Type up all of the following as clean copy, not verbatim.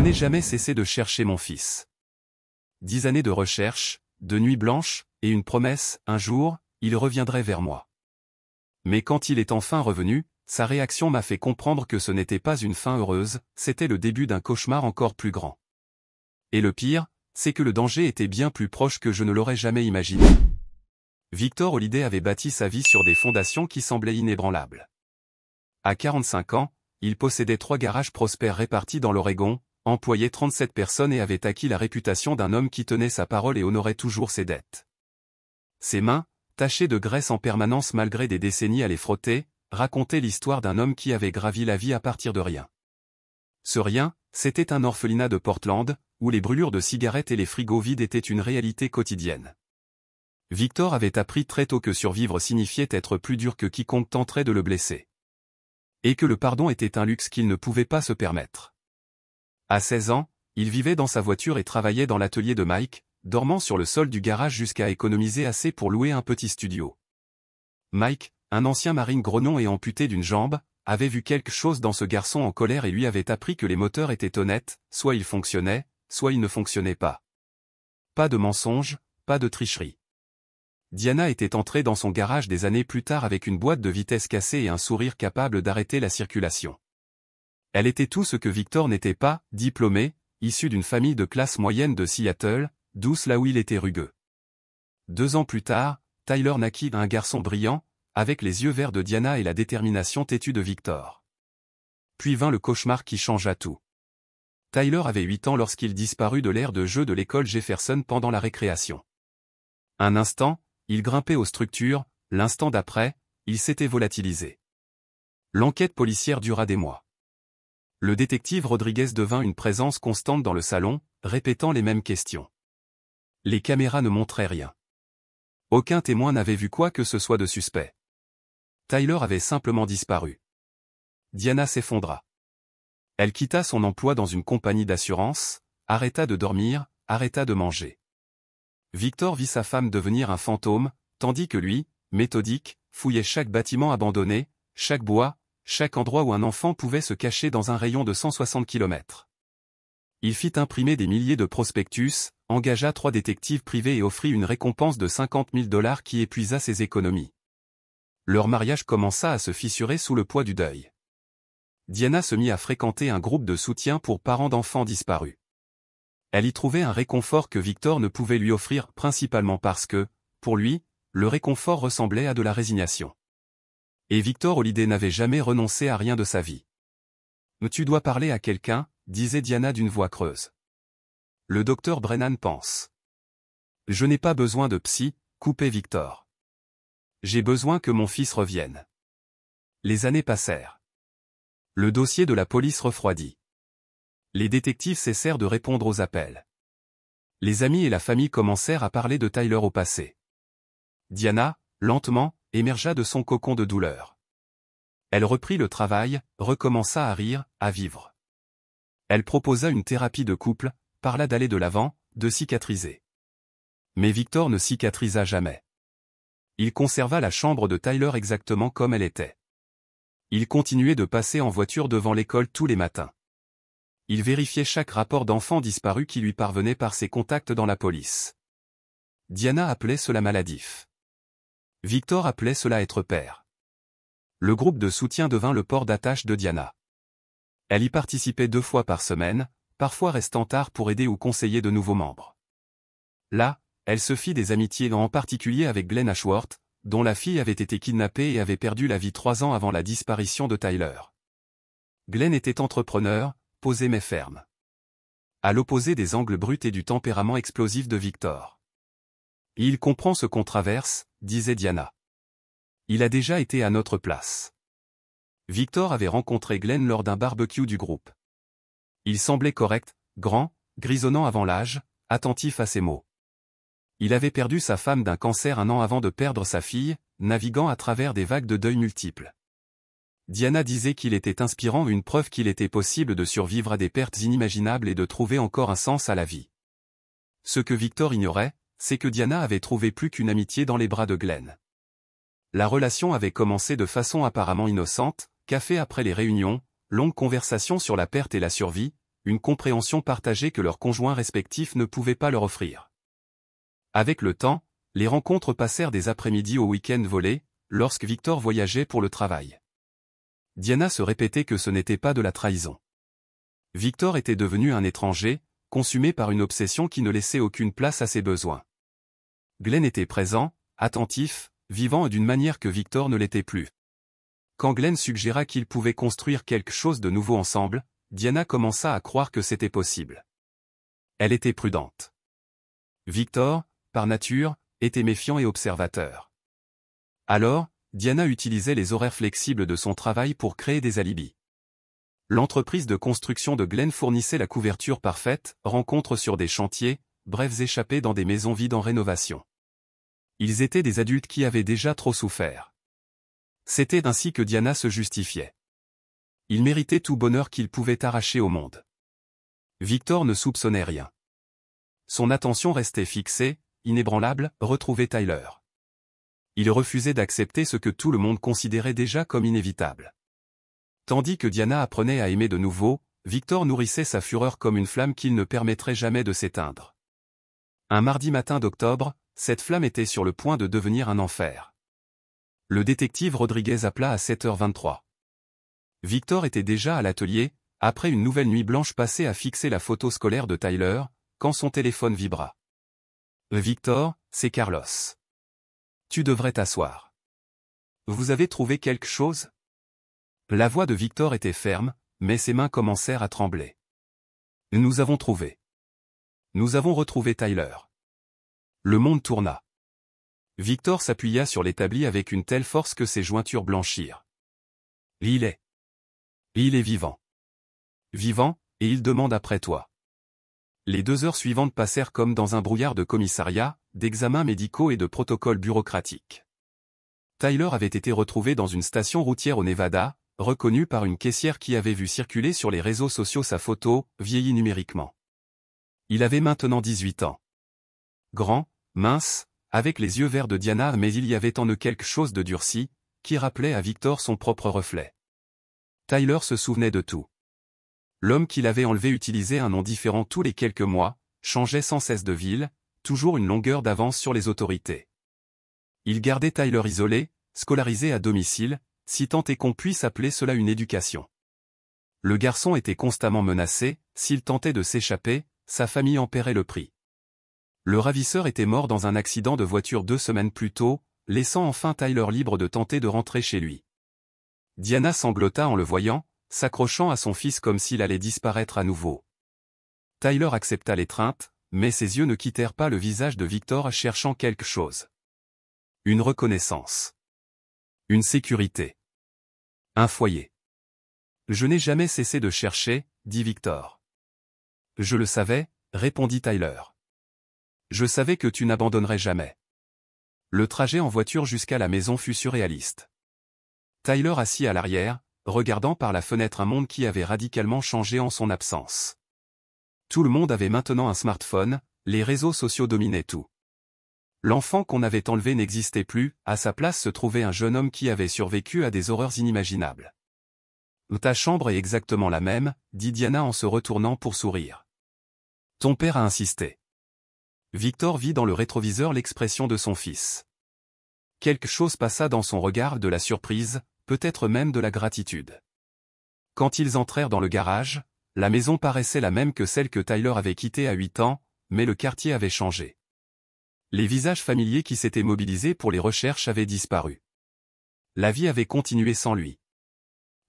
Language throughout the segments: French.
n'ai jamais cessé de chercher mon fils. 10 années de recherche, de nuits blanches, et une promesse, un jour, il reviendrait vers moi. Mais quand il est enfin revenu, sa réaction m'a fait comprendre que ce n'était pas une fin heureuse, c'était le début d'un cauchemar encore plus grand. Et le pire, c'est que le danger était bien plus proche que je ne l'aurais jamais imaginé. Victor Holliday avait bâti sa vie sur des fondations qui semblaient inébranlables. À 45 ans, il possédait 3 garages prospères répartis dans l'Oregon, employait 37 personnes et avait acquis la réputation d'un homme qui tenait sa parole et honorait toujours ses dettes. Ses mains, tachées de graisse en permanence malgré des décennies à les frotter, racontaient l'histoire d'un homme qui avait gravi la vie à partir de rien. Ce rien, c'était un orphelinat de Portland, où les brûlures de cigarettes et les frigos vides étaient une réalité quotidienne. Victor avait appris très tôt que survivre signifiait être plus dur que quiconque tenterait de le blesser. Et que le pardon était un luxe qu'il ne pouvait pas se permettre. À 16 ans, il vivait dans sa voiture et travaillait dans l'atelier de Mike, dormant sur le sol du garage jusqu'à économiser assez pour louer un petit studio. Mike, un ancien marine grenon et amputé d'une jambe, avait vu quelque chose dans ce garçon en colère et lui avait appris que les moteurs étaient honnêtes, soit ils fonctionnaient, soit ils ne fonctionnaient pas. Pas de mensonges, pas de tricherie. Diana était entrée dans son garage des années plus tard avec une boîte de vitesse cassée et un sourire capable d'arrêter la circulation. Elle était tout ce que Victor n'était pas, diplômé, issu d'une famille de classe moyenne de Seattle, douce là où il était rugueux. 2 ans plus tard, Tyler naquit un garçon brillant, avec les yeux verts de Diana et la détermination têtue de Victor. Puis vint le cauchemar qui changea tout. Tyler avait 8 ans lorsqu'il disparut de l'aire de jeu de l'école Jefferson pendant la récréation. Un instant, il grimpait aux structures, l'instant d'après, il s'était volatilisé. L'enquête policière dura des mois. Le détective Rodriguez devint une présence constante dans le salon, répétant les mêmes questions. Les caméras ne montraient rien. Aucun témoin n'avait vu quoi que ce soit de suspect. Tyler avait simplement disparu. Diana s'effondra. Elle quitta son emploi dans une compagnie d'assurance, arrêta de dormir, arrêta de manger. Victor vit sa femme devenir un fantôme, tandis que lui, méthodique, fouillait chaque bâtiment abandonné, chaque bois, chaque endroit où un enfant pouvait se cacher dans un rayon de 160 km. Il fit imprimer des milliers de prospectus, engagea 3 détectives privés et offrit une récompense de $50 000 qui épuisa ses économies. Leur mariage commença à se fissurer sous le poids du deuil. Diana se mit à fréquenter un groupe de soutien pour parents d'enfants disparus. Elle y trouvait un réconfort que Victor ne pouvait lui offrir principalement parce que, pour lui, le réconfort ressemblait à de la résignation. Et Victor Holliday n'avait jamais renoncé à rien de sa vie. « Tu dois parler à quelqu'un », disait Diana d'une voix creuse. Le docteur Brennan pense. « Je n'ai pas besoin de psy », coupait Victor. « J'ai besoin que mon fils revienne. » Les années passèrent. Le dossier de la police refroidit. Les détectives cessèrent de répondre aux appels. Les amis et la famille commencèrent à parler de Tyler au passé. Diana, lentement, émergea de son cocon de douleur. Elle reprit le travail, recommença à rire, à vivre. Elle proposa une thérapie de couple, parla d'aller de l'avant, de cicatriser. Mais Victor ne cicatrisa jamais. Il conserva la chambre de Tyler exactement comme elle était. Il continuait de passer en voiture devant l'école tous les matins. Il vérifiait chaque rapport d'enfant disparu qui lui parvenait par ses contacts dans la police. Diana appelait cela maladif. Victor appelait cela être père. Le groupe de soutien devint le port d'attache de Diana. Elle y participait 2 fois par semaine, parfois restant tard pour aider ou conseiller de nouveaux membres. Là, elle se fit des amitiés en particulier avec Glenn Ashworth, dont la fille avait été kidnappée et avait perdu la vie 3 ans avant la disparition de Tyler. Glenn était entrepreneur, posé mais ferme. À l'opposé des angles bruts et du tempérament explosif de Victor. « Il comprend ce qu'on traverse », disait Diana. « Il a déjà été à notre place. » Victor avait rencontré Glenn lors d'un barbecue du groupe. Il semblait correct, grand, grisonnant avant l'âge, attentif à ses mots. Il avait perdu sa femme d'un cancer 1 an avant de perdre sa fille, naviguant à travers des vagues de deuil multiples. Diana disait qu'il était inspirant, une preuve qu'il était possible de survivre à des pertes inimaginables et de trouver encore un sens à la vie. Ce que Victor ignorait, c'est que Diana avait trouvé plus qu'une amitié dans les bras de Glenn. La relation avait commencé de façon apparemment innocente, café après les réunions, longues conversations sur la perte et la survie, une compréhension partagée que leurs conjoints respectifs ne pouvaient pas leur offrir. Avec le temps, les rencontres passèrent des après-midi au week-end volés, lorsque Victor voyageait pour le travail. Diana se répétait que ce n'était pas de la trahison. Victor était devenu un étranger, consumé par une obsession qui ne laissait aucune place à ses besoins. Glenn était présent, attentif, vivant d'une manière que Victor ne l'était plus. Quand Glenn suggéra qu'ils pouvaient construire quelque chose de nouveau ensemble, Diana commença à croire que c'était possible. Elle était prudente. Victor, par nature, était méfiant et observateur. Alors, Diana utilisait les horaires flexibles de son travail pour créer des alibis. L'entreprise de construction de Glenn fournissait la couverture parfaite, rencontres sur des chantiers, brèves échappées dans des maisons vides en rénovation. Ils étaient des adultes qui avaient déjà trop souffert. C'était ainsi que Diana se justifiait. Ils méritaient tout bonheur qu'ils pouvaient arracher au monde. Victor ne soupçonnait rien. Son attention restait fixée, inébranlable, retrouver Tyler. Il refusait d'accepter ce que tout le monde considérait déjà comme inévitable. Tandis que Diana apprenait à aimer de nouveau, Victor nourrissait sa fureur comme une flamme qu'il ne permettrait jamais de s'éteindre. Un mardi matin d'octobre, cette flamme était sur le point de devenir un enfer. Le détective Rodriguez appela à 7h23. Victor était déjà à l'atelier, après une nouvelle nuit blanche passée à fixer la photo scolaire de Tyler, quand son téléphone vibra. « Victor, c'est Carlos. Tu devrais t'asseoir. Vous avez trouvé quelque chose ?» La voix de Victor était ferme, mais ses mains commencèrent à trembler. « Nous avons trouvé. Nous avons retrouvé Tyler. » Le monde tourna. Victor s'appuya sur l'établi avec une telle force que ses jointures blanchirent. « Il est vivant. Vivant, et il demande après toi. » Les 2 heures suivantes passèrent comme dans un brouillard de commissariat, d'examens médicaux et de protocoles bureaucratiques. Tyler avait été retrouvé dans une station routière au Nevada, reconnu par une caissière qui avait vu circuler sur les réseaux sociaux sa photo, vieillie numériquement. Il avait maintenant 18 ans. Grand, mince, avec les yeux verts de Diana, mais il y avait en eux quelque chose de durci, qui rappelait à Victor son propre reflet. Tyler se souvenait de tout. L'homme qu'il avait enlevé utilisait un nom différent tous les quelques mois, changeait sans cesse de ville, toujours une longueur d'avance sur les autorités. Il gardait Tyler isolé, scolarisé à domicile, si tant est qu'on puisse appeler cela une éducation. Le garçon était constamment menacé, s'il tentait de s'échapper, sa famille en paierait le prix. Le ravisseur était mort dans un accident de voiture 2 semaines plus tôt, laissant enfin Tyler libre de tenter de rentrer chez lui. Diana sanglota en le voyant, s'accrochant à son fils comme s'il allait disparaître à nouveau. Tyler accepta l'étreinte, mais ses yeux ne quittèrent pas le visage de Victor cherchant quelque chose. Une reconnaissance. Une sécurité. Un foyer. « Je n'ai jamais cessé de chercher, » dit Victor. « Je le savais, » répondit Tyler. « Je savais que tu n'abandonnerais jamais. » Le trajet en voiture jusqu'à la maison fut surréaliste. Tyler assis à l'arrière, regardant par la fenêtre un monde qui avait radicalement changé en son absence. Tout le monde avait maintenant un smartphone, les réseaux sociaux dominaient tout. L'enfant qu'on avait enlevé n'existait plus, à sa place se trouvait un jeune homme qui avait survécu à des horreurs inimaginables. « Ta chambre est exactement la même, » dit Diana en se retournant pour sourire. « Ton père a insisté. » Victor vit dans le rétroviseur l'expression de son fils. Quelque chose passa dans son regard, de la surprise, peut-être même de la gratitude. Quand ils entrèrent dans le garage, la maison paraissait la même que celle que Tyler avait quittée à 8 ans, mais le quartier avait changé. Les visages familiers qui s'étaient mobilisés pour les recherches avaient disparu. La vie avait continué sans lui.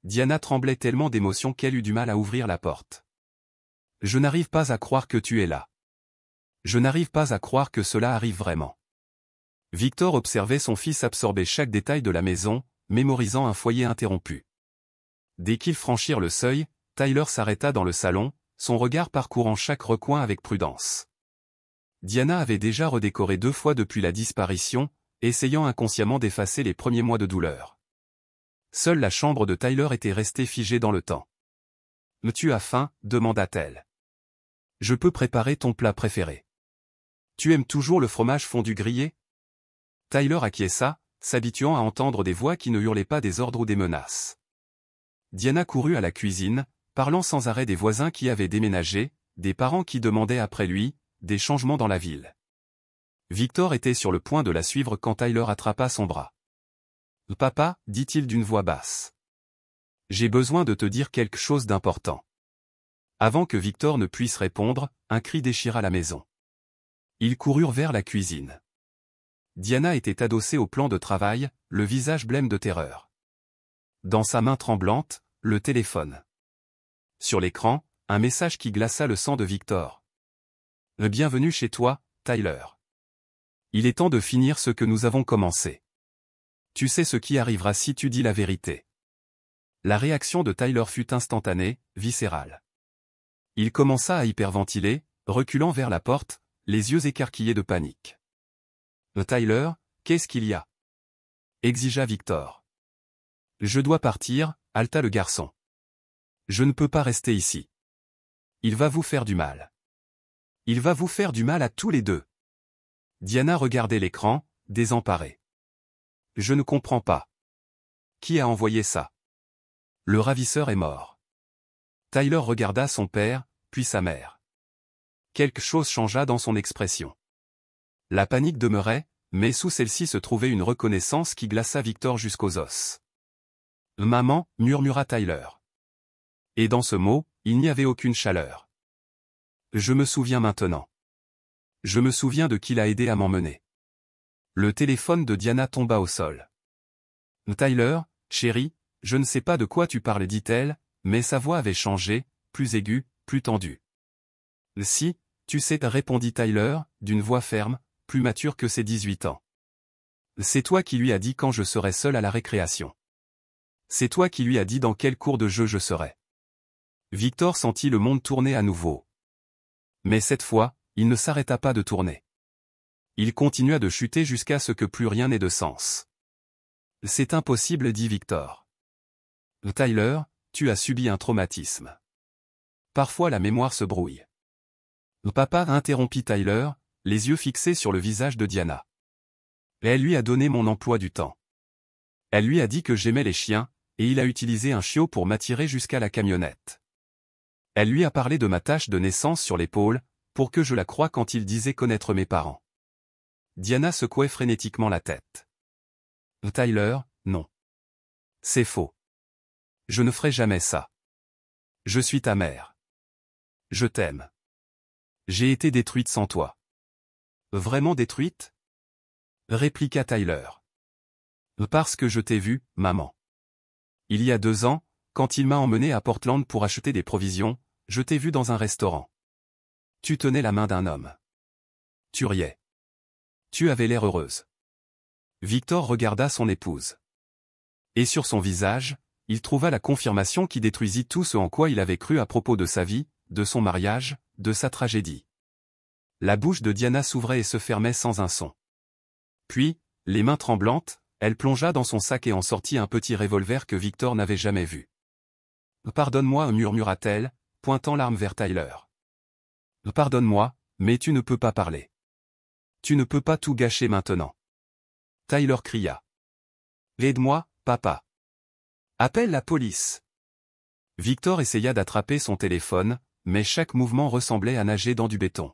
Diana tremblait tellement d'émotion qu'elle eut du mal à ouvrir la porte. « Je n'arrive pas à croire que tu es là. Je n'arrive pas à croire que cela arrive vraiment. » Victor observait son fils absorber chaque détail de la maison, mémorisant un foyer interrompu. Dès qu'ils franchirent le seuil, Tyler s'arrêta dans le salon, son regard parcourant chaque recoin avec prudence. Diana avait déjà redécoré 2 fois depuis la disparition, essayant inconsciemment d'effacer les premiers mois de douleur. Seule la chambre de Tyler était restée figée dans le temps. « Tu as faim ?» demanda-t-elle. « Je peux préparer ton plat préféré. Tu aimes toujours le fromage fondu grillé ?» Tyler acquiesça, s'habituant à entendre des voix qui ne hurlaient pas des ordres ou des menaces. Diana courut à la cuisine, parlant sans arrêt des voisins qui avaient déménagé, des parents qui demandaient après lui, des changements dans la ville. Victor était sur le point de la suivre quand Tyler attrapa son bras. « Papa, dit-il d'une voix basse. J'ai besoin de te dire quelque chose d'important. » Avant que Victor ne puisse répondre, un cri déchira la maison. Ils coururent vers la cuisine. Diana était adossée au plan de travail, le visage blême de terreur. Dans sa main tremblante, le téléphone. Sur l'écran, un message qui glaça le sang de Victor. « Bienvenue chez toi, Tyler. Il est temps de finir ce que nous avons commencé. Tu sais ce qui arrivera si tu dis la vérité. » La réaction de Tyler fut instantanée, viscérale. Il commença à hyperventiler, reculant vers la porte, les yeux écarquillés de panique. « Tyler, qu'est-ce qu'il y a ?» exigea Victor. « Je dois partir, » haleta le garçon. « Je ne peux pas rester ici. Il va vous faire du mal. Il va vous faire du mal à tous les deux. » Diana regardait l'écran, désemparée. « Je ne comprends pas. Qui a envoyé ça? Le ravisseur est mort. » Tyler regarda son père, puis sa mère. Quelque chose changea dans son expression. La panique demeurait, mais sous celle-ci se trouvait une reconnaissance qui glaça Victor jusqu'aux os. « Maman, » murmura Tyler. Et dans ce mot, il n'y avait aucune chaleur. « Je me souviens maintenant. Je me souviens de qui l'a aidé à m'emmener. » Le téléphone de Diana tomba au sol. « Tyler, chérie, je ne sais pas de quoi tu parles, dit-elle, mais sa voix avait changé, plus aiguë, plus tendue. « Si, tu sais, » répondit Tyler, d'une voix ferme, plus mature que ses 18 ans. « C'est toi qui lui as dit quand je serai seul à la récréation. C'est toi qui lui as dit dans quelle cour de jeu je serai. » Victor sentit le monde tourner à nouveau. Mais cette fois, il ne s'arrêta pas de tourner. Il continua de chuter jusqu'à ce que plus rien n'ait de sens. « C'est impossible, dit Victor. Tyler, tu as subi un traumatisme. Parfois la mémoire se brouille. » Papa, interrompit Tyler, les yeux fixés sur le visage de Diana. Elle lui a donné mon emploi du temps. Elle lui a dit que j'aimais les chiens, et il a utilisé un chiot pour m'attirer jusqu'à la camionnette. Elle lui a parlé de ma tache de naissance sur l'épaule, pour que je la croie quand il disait connaître mes parents. Diana secouait frénétiquement la tête. Tyler, non. C'est faux. Je ne ferai jamais ça. Je suis ta mère. Je t'aime. J'ai été détruite sans toi. Vraiment détruite? Répliqua Tyler. Parce que je t'ai vu, maman. Il y a 2 ans, quand il m'a emmené à Portland pour acheter des provisions, je t'ai vu dans un restaurant. Tu tenais la main d'un homme. Tu riais. Tu avais l'air heureuse. Victor regarda son épouse. Et sur son visage, il trouva la confirmation qui détruisit tout ce en quoi il avait cru à propos de sa vie, de son mariage, de sa tragédie. La bouche de Diana s'ouvrait et se fermait sans un son. Puis, les mains tremblantes, elle plongea dans son sac et en sortit un petit revolver que Victor n'avait jamais vu. « Pardonne-moi, murmura-t-elle, pointant l'arme vers Tyler. « Pardonne-moi, mais tu ne peux pas parler. Tu ne peux pas tout gâcher maintenant. » Tyler cria. « Aide-moi, papa. Appelle la police. » Victor essaya d'attraper son téléphone, mais chaque mouvement ressemblait à nager dans du béton.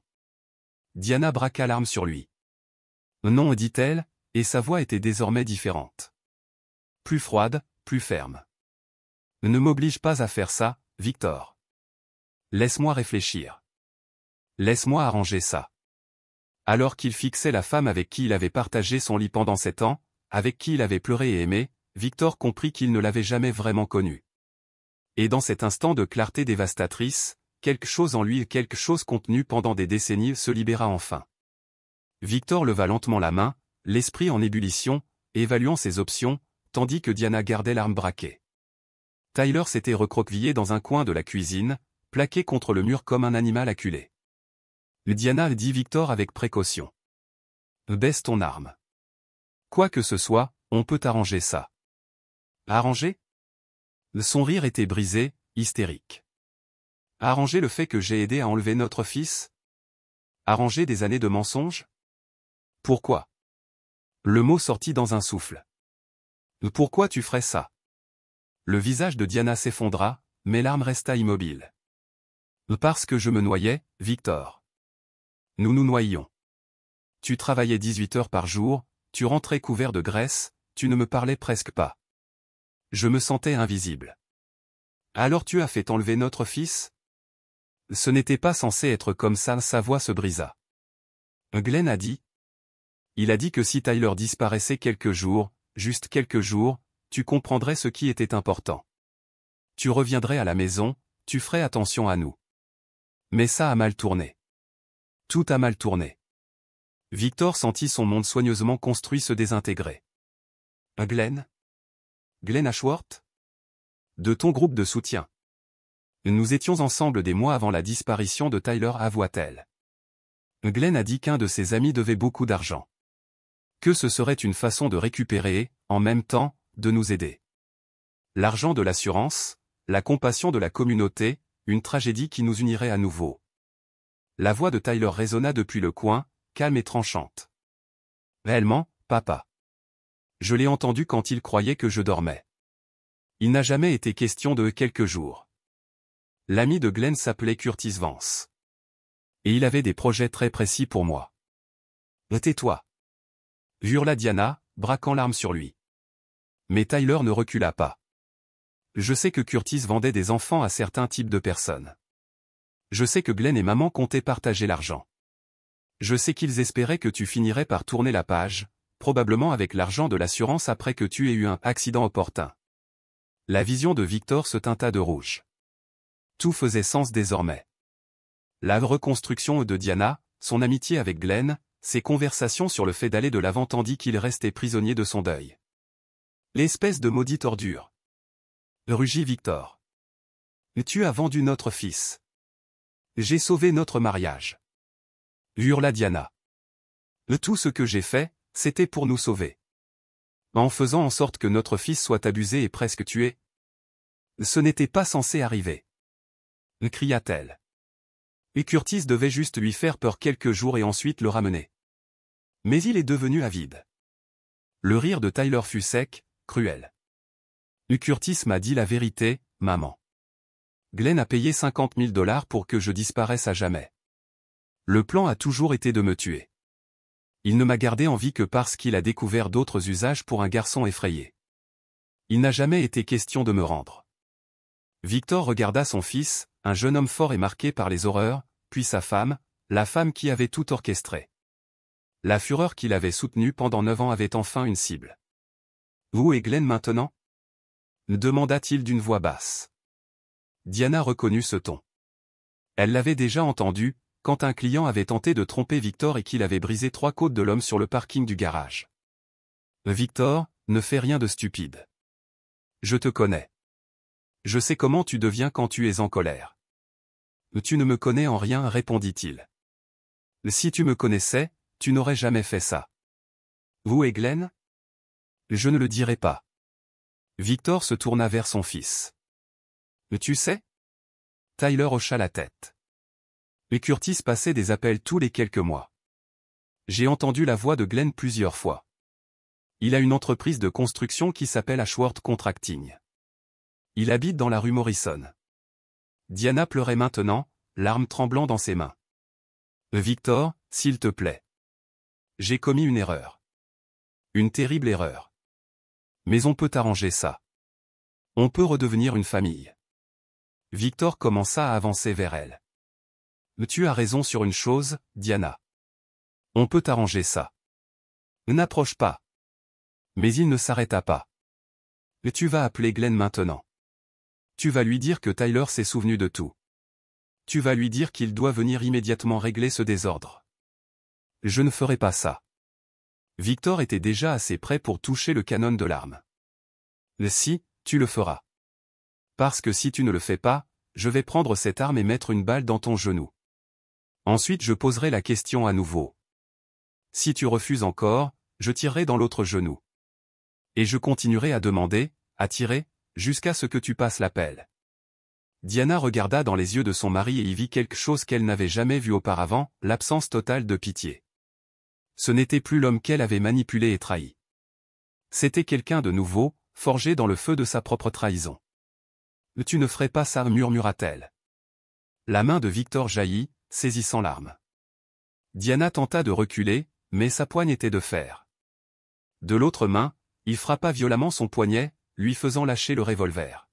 Diana braqua l'arme sur lui. « Non, » dit-elle, et sa voix était désormais différente. Plus froide, plus ferme. « Ne m'oblige pas à faire ça, Victor. Laisse-moi réfléchir. Laisse-moi arranger ça. » Alors qu'il fixait la femme avec qui il avait partagé son lit pendant 7 ans, avec qui il avait pleuré et aimé, Victor comprit qu'il ne l'avait jamais vraiment connue. Et dans cet instant de clarté dévastatrice, quelque chose en lui, quelque chose contenu pendant des décennies se libéra enfin. Victor leva lentement la main, l'esprit en ébullition, évaluant ses options, tandis que Diana gardait l'arme braquée. Tyler s'était recroquevillé dans un coin de la cuisine, plaqué contre le mur comme un animal acculé. Diana, dit Victor avec précaution. Baisse ton arme. Quoi que ce soit, on peut arranger ça. Arranger? Son rire était brisé, hystérique. Arranger le fait que j'ai aidé à enlever notre fils? Arranger des années de mensonges? Pourquoi? Le mot sortit dans un souffle. Pourquoi tu ferais ça? Le visage de Diana s'effondra, mais l'arme resta immobile. Parce que je me noyais, Victor. Nous nous noyions. Tu travaillais 18 heures par jour, tu rentrais couvert de graisse, tu ne me parlais presque pas. Je me sentais invisible. Alors tu as fait enlever notre fils? Ce n'était pas censé être comme ça, sa voix se brisa. Glenn a dit. Il a dit que si Tyler disparaissait quelques jours, juste quelques jours, tu comprendrais ce qui était important. Tu reviendrais à la maison, tu ferais attention à nous. Mais ça a mal tourné. Tout a mal tourné. Victor sentit son monde soigneusement construit se désintégrer. Glenn? Glenn Ashworth? De ton groupe de soutien. Nous étions ensemble des mois avant la disparition de Tyler, avoua-t-elle. Glenn a dit qu'un de ses amis devait beaucoup d'argent. Que ce serait une façon de récupérer et, en même temps, de nous aider. L'argent de l'assurance, la compassion de la communauté, une tragédie qui nous unirait à nouveau. La voix de Tyler résonna depuis le coin, calme et tranchante. Réellement, papa. Je l'ai entendu quand il croyait que je dormais. Il n'a jamais été question de quelques jours. L'ami de Glenn s'appelait Curtis Vance. Et il avait des projets très précis pour moi. Tais-toi. Hurla Diana, braquant l'arme sur lui. Mais Tyler ne recula pas. Je sais que Curtis vendait des enfants à certains types de personnes. Je sais que Glenn et maman comptaient partager l'argent. Je sais qu'ils espéraient que tu finirais par tourner la page, probablement avec l'argent de l'assurance après que tu aies eu un accident opportun. La vision de Victor se teinta de rouge. Tout faisait sens désormais. La reconstruction de Diana, son amitié avec Glenn, ses conversations sur le fait d'aller de l'avant tandis qu'il restait prisonnier de son deuil. L'espèce de maudite ordure. Rugit Victor. Tu as vendu notre fils. J'ai sauvé notre mariage. Hurla Diana. Tout ce que j'ai fait, c'était pour nous sauver. En faisant en sorte que notre fils soit abusé et presque tué. Ce n'était pas censé arriver. Cria-t-elle. Et Curtis devait juste lui faire peur quelques jours et ensuite le ramener. Mais il est devenu avide. Le rire de Tyler fut sec, cruel. Curtis m'a dit la vérité, maman. Glenn a payé 50 000 $ pour que je disparaisse à jamais. Le plan a toujours été de me tuer. Il ne m'a gardé en vie que parce qu'il a découvert d'autres usages pour un garçon effrayé. Il n'a jamais été question de me rendre. Victor regarda son fils, un jeune homme fort et marqué par les horreurs, puis sa femme, la femme qui avait tout orchestré. La fureur qu'il avait soutenue pendant 9 ans avait enfin une cible. Où est Glenn maintenant? Demanda-t-il d'une voix basse. Diana reconnut ce ton. Elle l'avait déjà entendu, quand un client avait tenté de tromper Victor et qu'il avait brisé 3 côtes de l'homme sur le parking du garage. Victor, ne fais rien de stupide. Je te connais. Je sais comment tu deviens quand tu es en colère. Tu ne me connais en rien, répondit-il. Si tu me connaissais, tu n'aurais jamais fait ça. Où est Glenn? Je ne le dirai pas. Victor se tourna vers son fils. Tu sais? Tyler hocha la tête. Et Curtis passait des appels tous les quelques mois. J'ai entendu la voix de Glenn plusieurs fois. Il a une entreprise de construction qui s'appelle Ashworth Contracting. Il habite dans la rue Morrison. Diana pleurait maintenant, l'arme tremblant dans ses mains. Victor, s'il te plaît. J'ai commis une erreur. Une terrible erreur. Mais on peut arranger ça. On peut redevenir une famille. Victor commença à avancer vers elle. Tu as raison sur une chose, Diana. On peut arranger ça. N'approche pas. Mais il ne s'arrêta pas. Tu vas appeler Glenn maintenant. Tu vas lui dire que Tyler s'est souvenu de tout. Tu vas lui dire qu'il doit venir immédiatement régler ce désordre. Je ne ferai pas ça. Victor était déjà assez près pour toucher le canon de l'arme. Si, tu le feras. Parce que si tu ne le fais pas, je vais prendre cette arme et mettre une balle dans ton genou. Ensuite je poserai la question à nouveau. Si tu refuses encore, je tirerai dans l'autre genou. Et je continuerai à demander, à tirer, jusqu'à ce que tu passes l'appel. Diana regarda dans les yeux de son mari et y vit quelque chose qu'elle n'avait jamais vu auparavant, l'absence totale de pitié. Ce n'était plus l'homme qu'elle avait manipulé et trahi. C'était quelqu'un de nouveau, forgé dans le feu de sa propre trahison. « Tu ne ferais pas ça » murmura-t-elle. La main de Victor jaillit, saisissant l'arme. Diana tenta de reculer, mais sa poigne était de fer. De l'autre main, il frappa violemment son poignet, lui faisant lâcher le revolver.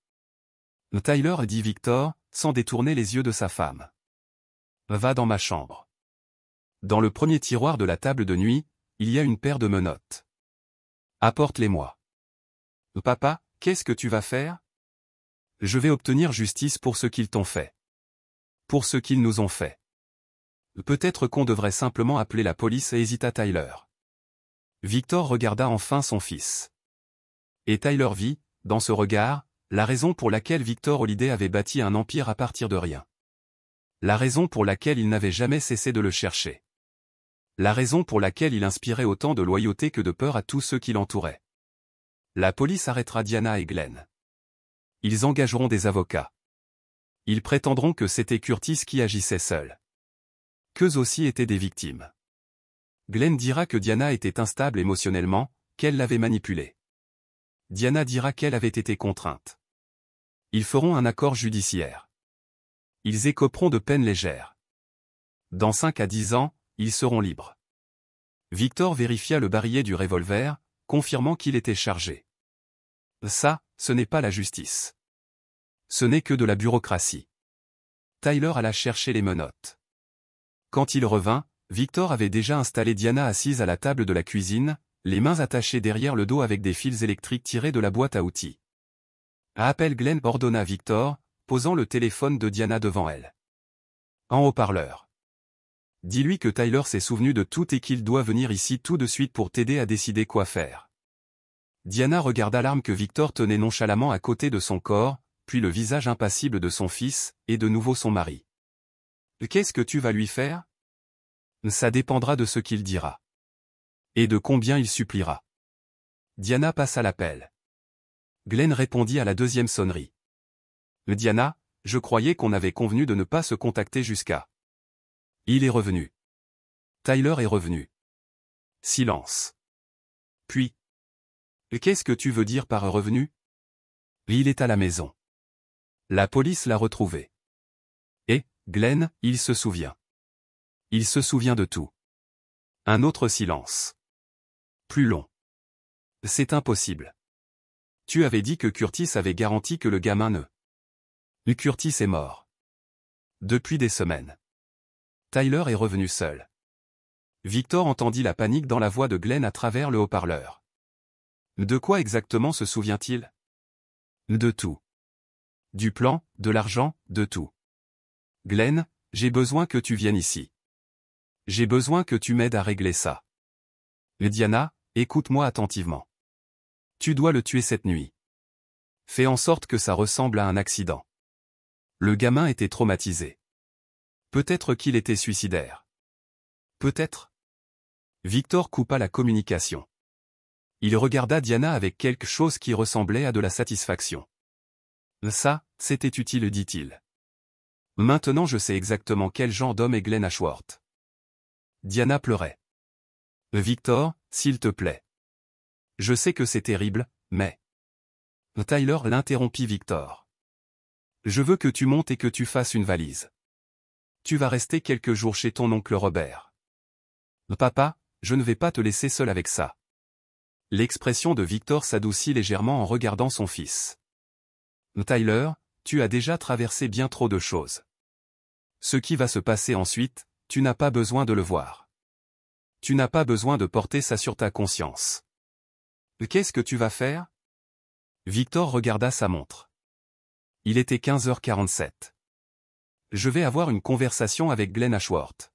« Tyler » dit Victor, sans détourner les yeux de sa femme. « Va dans ma chambre. » Dans le premier tiroir de la table de nuit, il y a une paire de menottes. « Apporte-les-moi. »« Papa, qu'est-ce que tu vas faire ?»« Je vais obtenir justice pour ce qu'ils t'ont fait. Pour ce qu'ils nous ont fait. Peut-être qu'on devrait simplement appeler la police » hésita Tyler. Victor regarda enfin son fils. Et Tyler vit, dans ce regard, la raison pour laquelle Victor Holliday avait bâti un empire à partir de rien. La raison pour laquelle il n'avait jamais cessé de le chercher. La raison pour laquelle il inspirait autant de loyauté que de peur à tous ceux qui l'entouraient. La police arrêtera Diana et Glenn. Ils engageront des avocats. Ils prétendront que c'était Curtis qui agissait seul. Qu'eux aussi étaient des victimes. Glenn dira que Diana était instable émotionnellement, qu'elle l'avait manipulée. Diana dira qu'elle avait été contrainte. Ils feront un accord judiciaire. Ils écoperont de peines légères. Dans 5 à 10 ans, ils seront libres. Victor vérifia le barillet du revolver, confirmant qu'il était chargé. Ça, ce n'est pas la justice. Ce n'est que de la bureaucratie. Tyler alla chercher les menottes. Quand il revint, Victor avait déjà installé Diana assise à la table de la cuisine, les mains attachées derrière le dos avec des fils électriques tirés de la boîte à outils. « Appelle Glenn » ordonna Victor, posant le téléphone de Diana devant elle. En haut-parleur. « Dis-lui que Tyler s'est souvenu de tout et qu'il doit venir ici tout de suite pour t'aider à décider quoi faire. » Diana regarda l'arme que Victor tenait nonchalamment à côté de son corps, puis le visage impassible de son fils, et de nouveau son mari. « Qu'est-ce que tu vas lui faire ? » Ça dépendra de ce qu'il dira. Et de combien il suppliera. Diana passa l'appel. Glenn répondit à la deuxième sonnerie. « Diana, je croyais qu'on avait convenu de ne pas se contacter jusqu'à... » Il est revenu. Tyler est revenu. Silence. Puis. « Qu'est-ce que tu veux dire par revenu ? » Il est à la maison. La police l'a retrouvé. Et, Glenn, il se souvient. Il se souvient de tout. Un autre silence. Plus long. C'est impossible. Tu avais dit que Curtis avait garanti que le gamin ne... Curtis est mort. Depuis des semaines. Tyler est revenu seul. Victor entendit la panique dans la voix de Glenn à travers le haut-parleur. De quoi exactement se souvient-il ? De tout. Du plan, de l'argent, de tout. Glenn, j'ai besoin que tu viennes ici. J'ai besoin que tu m'aides à régler ça. Diana, écoute-moi attentivement. Tu dois le tuer cette nuit. Fais en sorte que ça ressemble à un accident. Le gamin était traumatisé. Peut-être qu'il était suicidaire. Peut-être. Victor coupa la communication. Il regarda Diana avec quelque chose qui ressemblait à de la satisfaction. Ça, c'était utile, dit-il. Maintenant je sais exactement quel genre d'homme est Glenn Ashworth. Diana pleurait. Victor, s'il te plaît. Je sais que c'est terrible, mais... Tyler l'interrompit Victor. Je veux que tu montes et que tu fasses une valise. Tu vas rester quelques jours chez ton oncle Robert. Papa, je ne vais pas te laisser seul avec ça. L'expression de Victor s'adoucit légèrement en regardant son fils. Tyler, tu as déjà traversé bien trop de choses. Ce qui va se passer ensuite, tu n'as pas besoin de le voir. Tu n'as pas besoin de porter ça sur ta conscience. Qu'est-ce que tu vas faire ? Victor regarda sa montre. Il était 15h47. Je vais avoir une conversation avec Glenn Ashworth.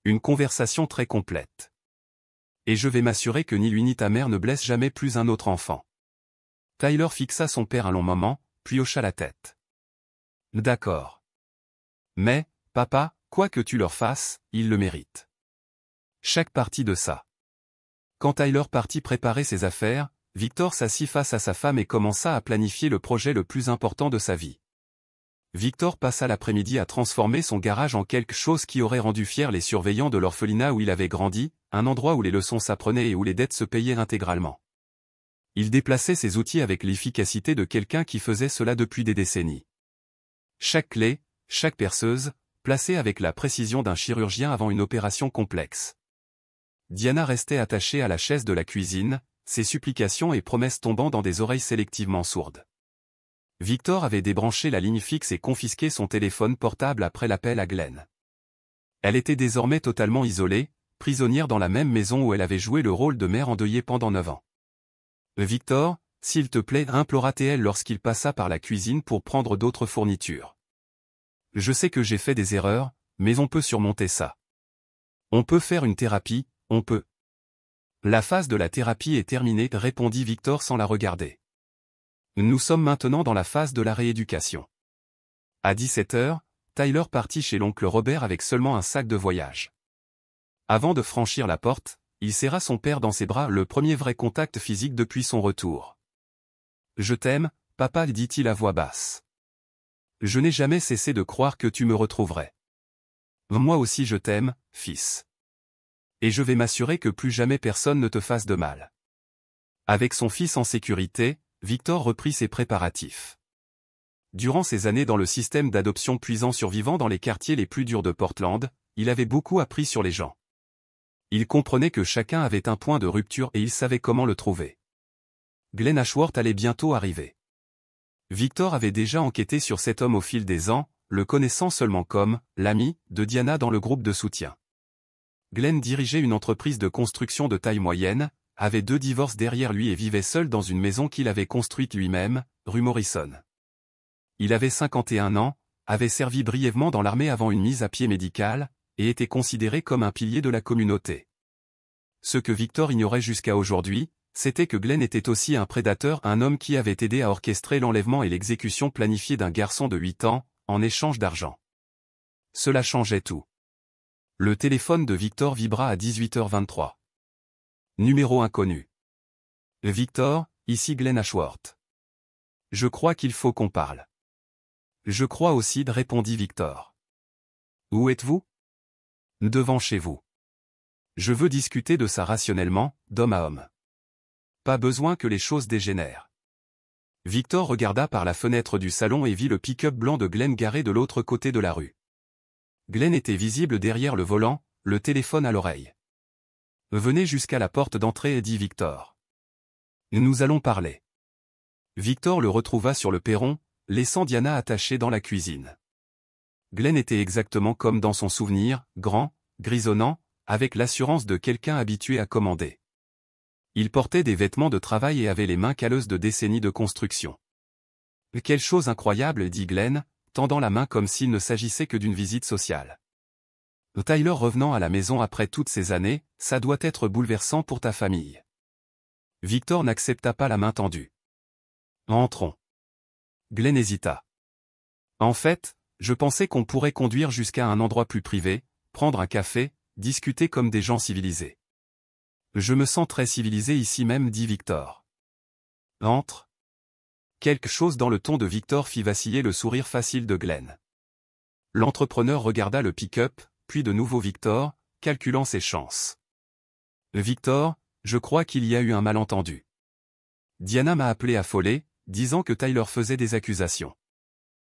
Une conversation très complète. Et je vais m'assurer que ni lui ni ta mère ne blessent jamais plus un autre enfant. Tyler fixa son père un long moment, puis hocha la tête. D'accord. Mais, papa, quoi que tu leur fasses, ils le méritent. Chaque partie de ça. Quand Tyler partit préparer ses affaires, Victor s'assit face à sa femme et commença à planifier le projet le plus important de sa vie. Victor passa l'après-midi à transformer son garage en quelque chose qui aurait rendu fier les surveillants de l'orphelinat où il avait grandi, un endroit où les leçons s'apprenaient et où les dettes se payaient intégralement. Il déplaçait ses outils avec l'efficacité de quelqu'un qui faisait cela depuis des décennies. Chaque clé, chaque perceuse, placée avec la précision d'un chirurgien avant une opération complexe. Diana restait attachée à la chaise de la cuisine, ses supplications et promesses tombant dans des oreilles sélectivement sourdes. Victor avait débranché la ligne fixe et confisqué son téléphone portable après l'appel à Glenn. Elle était désormais totalement isolée, prisonnière dans la même maison où elle avait joué le rôle de mère endeuillée pendant 9 ans. « Victor, s'il te plaît, implora-t-elle lorsqu'il passa par la cuisine pour prendre d'autres fournitures. Je sais que j'ai fait des erreurs, mais on peut surmonter ça. On peut faire une thérapie, on peut. La phase de la thérapie est terminée, répondit Victor sans la regarder. Nous sommes maintenant dans la phase de la rééducation. À 17h, Tyler partit chez l'oncle Robert avec seulement un sac de voyage. Avant de franchir la porte, il serra son père dans ses bras, le premier vrai contact physique depuis son retour. « Je t'aime, papa, dit-il à voix basse. Je n'ai jamais cessé de croire que tu me retrouverais. Moi aussi je t'aime, fils. Et je vais m'assurer que plus jamais personne ne te fasse de mal. » Avec son fils en sécurité, Victor reprit ses préparatifs. Durant ses années dans le système d'adoption puisant survivant dans les quartiers les plus durs de Portland, il avait beaucoup appris sur les gens. Il comprenait que chacun avait un point de rupture et il savait comment le trouver. Glenn Ashworth allait bientôt arriver. Victor avait déjà enquêté sur cet homme au fil des ans, le connaissant seulement comme « l'ami » de Diana dans le groupe de soutien. Glenn dirigeait une entreprise de construction de taille moyenne, avait 2 divorces derrière lui et vivait seul dans une maison qu'il avait construite lui-même, rue Morrison. Il avait 51 ans, avait servi brièvement dans l'armée avant une mise à pied médicale, et était considéré comme un pilier de la communauté. Ce que Victor ignorait jusqu'à aujourd'hui, c'était que Glenn était aussi un prédateur, un homme qui avait aidé à orchestrer l'enlèvement et l'exécution planifiée d'un garçon de 8 ans, en échange d'argent. Cela changeait tout. Le téléphone de Victor vibra à 18h23. Numéro inconnu. « Victor, ici Glenn Ashworth. Je crois qu'il faut qu'on parle. »« Je crois aussi, répondit Victor. »« Où êtes-vous ?»« Devant chez vous. Je veux discuter de ça rationnellement, d'homme à homme. Pas besoin que les choses dégénèrent. » Victor regarda par la fenêtre du salon et vit le pick-up blanc de Glenn garé de l'autre côté de la rue. Glenn était visible derrière le volant, le téléphone à l'oreille. « Venez jusqu'à la porte d'entrée, dit Victor. Nous allons parler. » Victor le retrouva sur le perron, laissant Diana attachée dans la cuisine. Glenn était exactement comme dans son souvenir, grand, grisonnant, avec l'assurance de quelqu'un habitué à commander. Il portait des vêtements de travail et avait les mains calleuses de décennies de construction. « Quelle chose incroyable, dit Glenn, tendant la main comme s'il ne s'agissait que d'une visite sociale. Tyler revenant à la maison après toutes ces années, ça doit être bouleversant pour ta famille. » Victor n'accepta pas la main tendue. « Entrons. » Glenn hésita. « En fait, je pensais qu'on pourrait conduire jusqu'à un endroit plus privé, prendre un café, discuter comme des gens civilisés. »« Je me sens très civilisé ici même, dit Victor. »« Entre. » Quelque chose dans le ton de Victor fit vaciller le sourire facile de Glenn. L'entrepreneur regarda le pick-up, puis de nouveau Victor, calculant ses chances. « Victor, je crois qu'il y a eu un malentendu. Diana m'a appelé affolé, disant que Tyler faisait des accusations.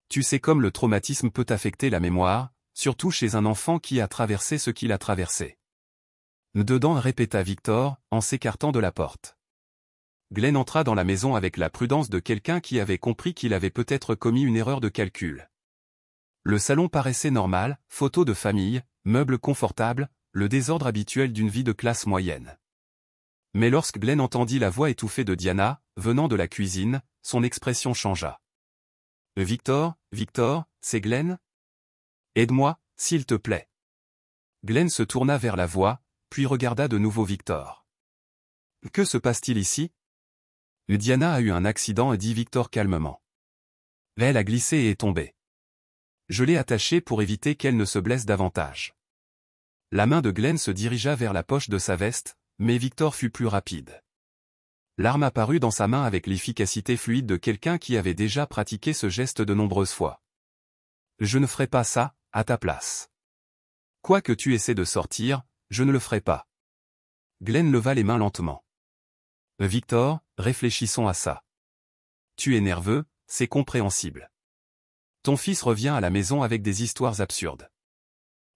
Tu sais comme le traumatisme peut affecter la mémoire, surtout chez un enfant qui a traversé ce qu'il a traversé. »« Dedans, répéta Victor, en s'écartant de la porte. Glenn entra dans la maison avec la prudence de quelqu'un qui avait compris qu'il avait peut-être commis une erreur de calcul. Le salon paraissait normal, photos de famille, meubles confortables, le désordre habituel d'une vie de classe moyenne. Mais lorsque Glenn entendit la voix étouffée de Diana, venant de la cuisine, son expression changea. « Victor, c'est Glenn ? Aide-moi, s'il te plaît. » Glenn se tourna vers la voix, puis regarda de nouveau Victor. « Que se passe-t-il ici ? » Diana a eu un accident, dit Victor calmement. Elle a glissé et est tombée. Je l'ai attachée pour éviter qu'elle ne se blesse davantage. La main de Glenn se dirigea vers la poche de sa veste, mais Victor fut plus rapide. L'arme apparut dans sa main avec l'efficacité fluide de quelqu'un qui avait déjà pratiqué ce geste de nombreuses fois. Je ne ferai pas ça, à ta place. Quoi que tu essaies de sortir, je ne le ferai pas. Glenn leva les mains lentement. Victor, réfléchissons à ça. Tu es nerveux, c'est compréhensible. Ton fils revient à la maison avec des histoires absurdes.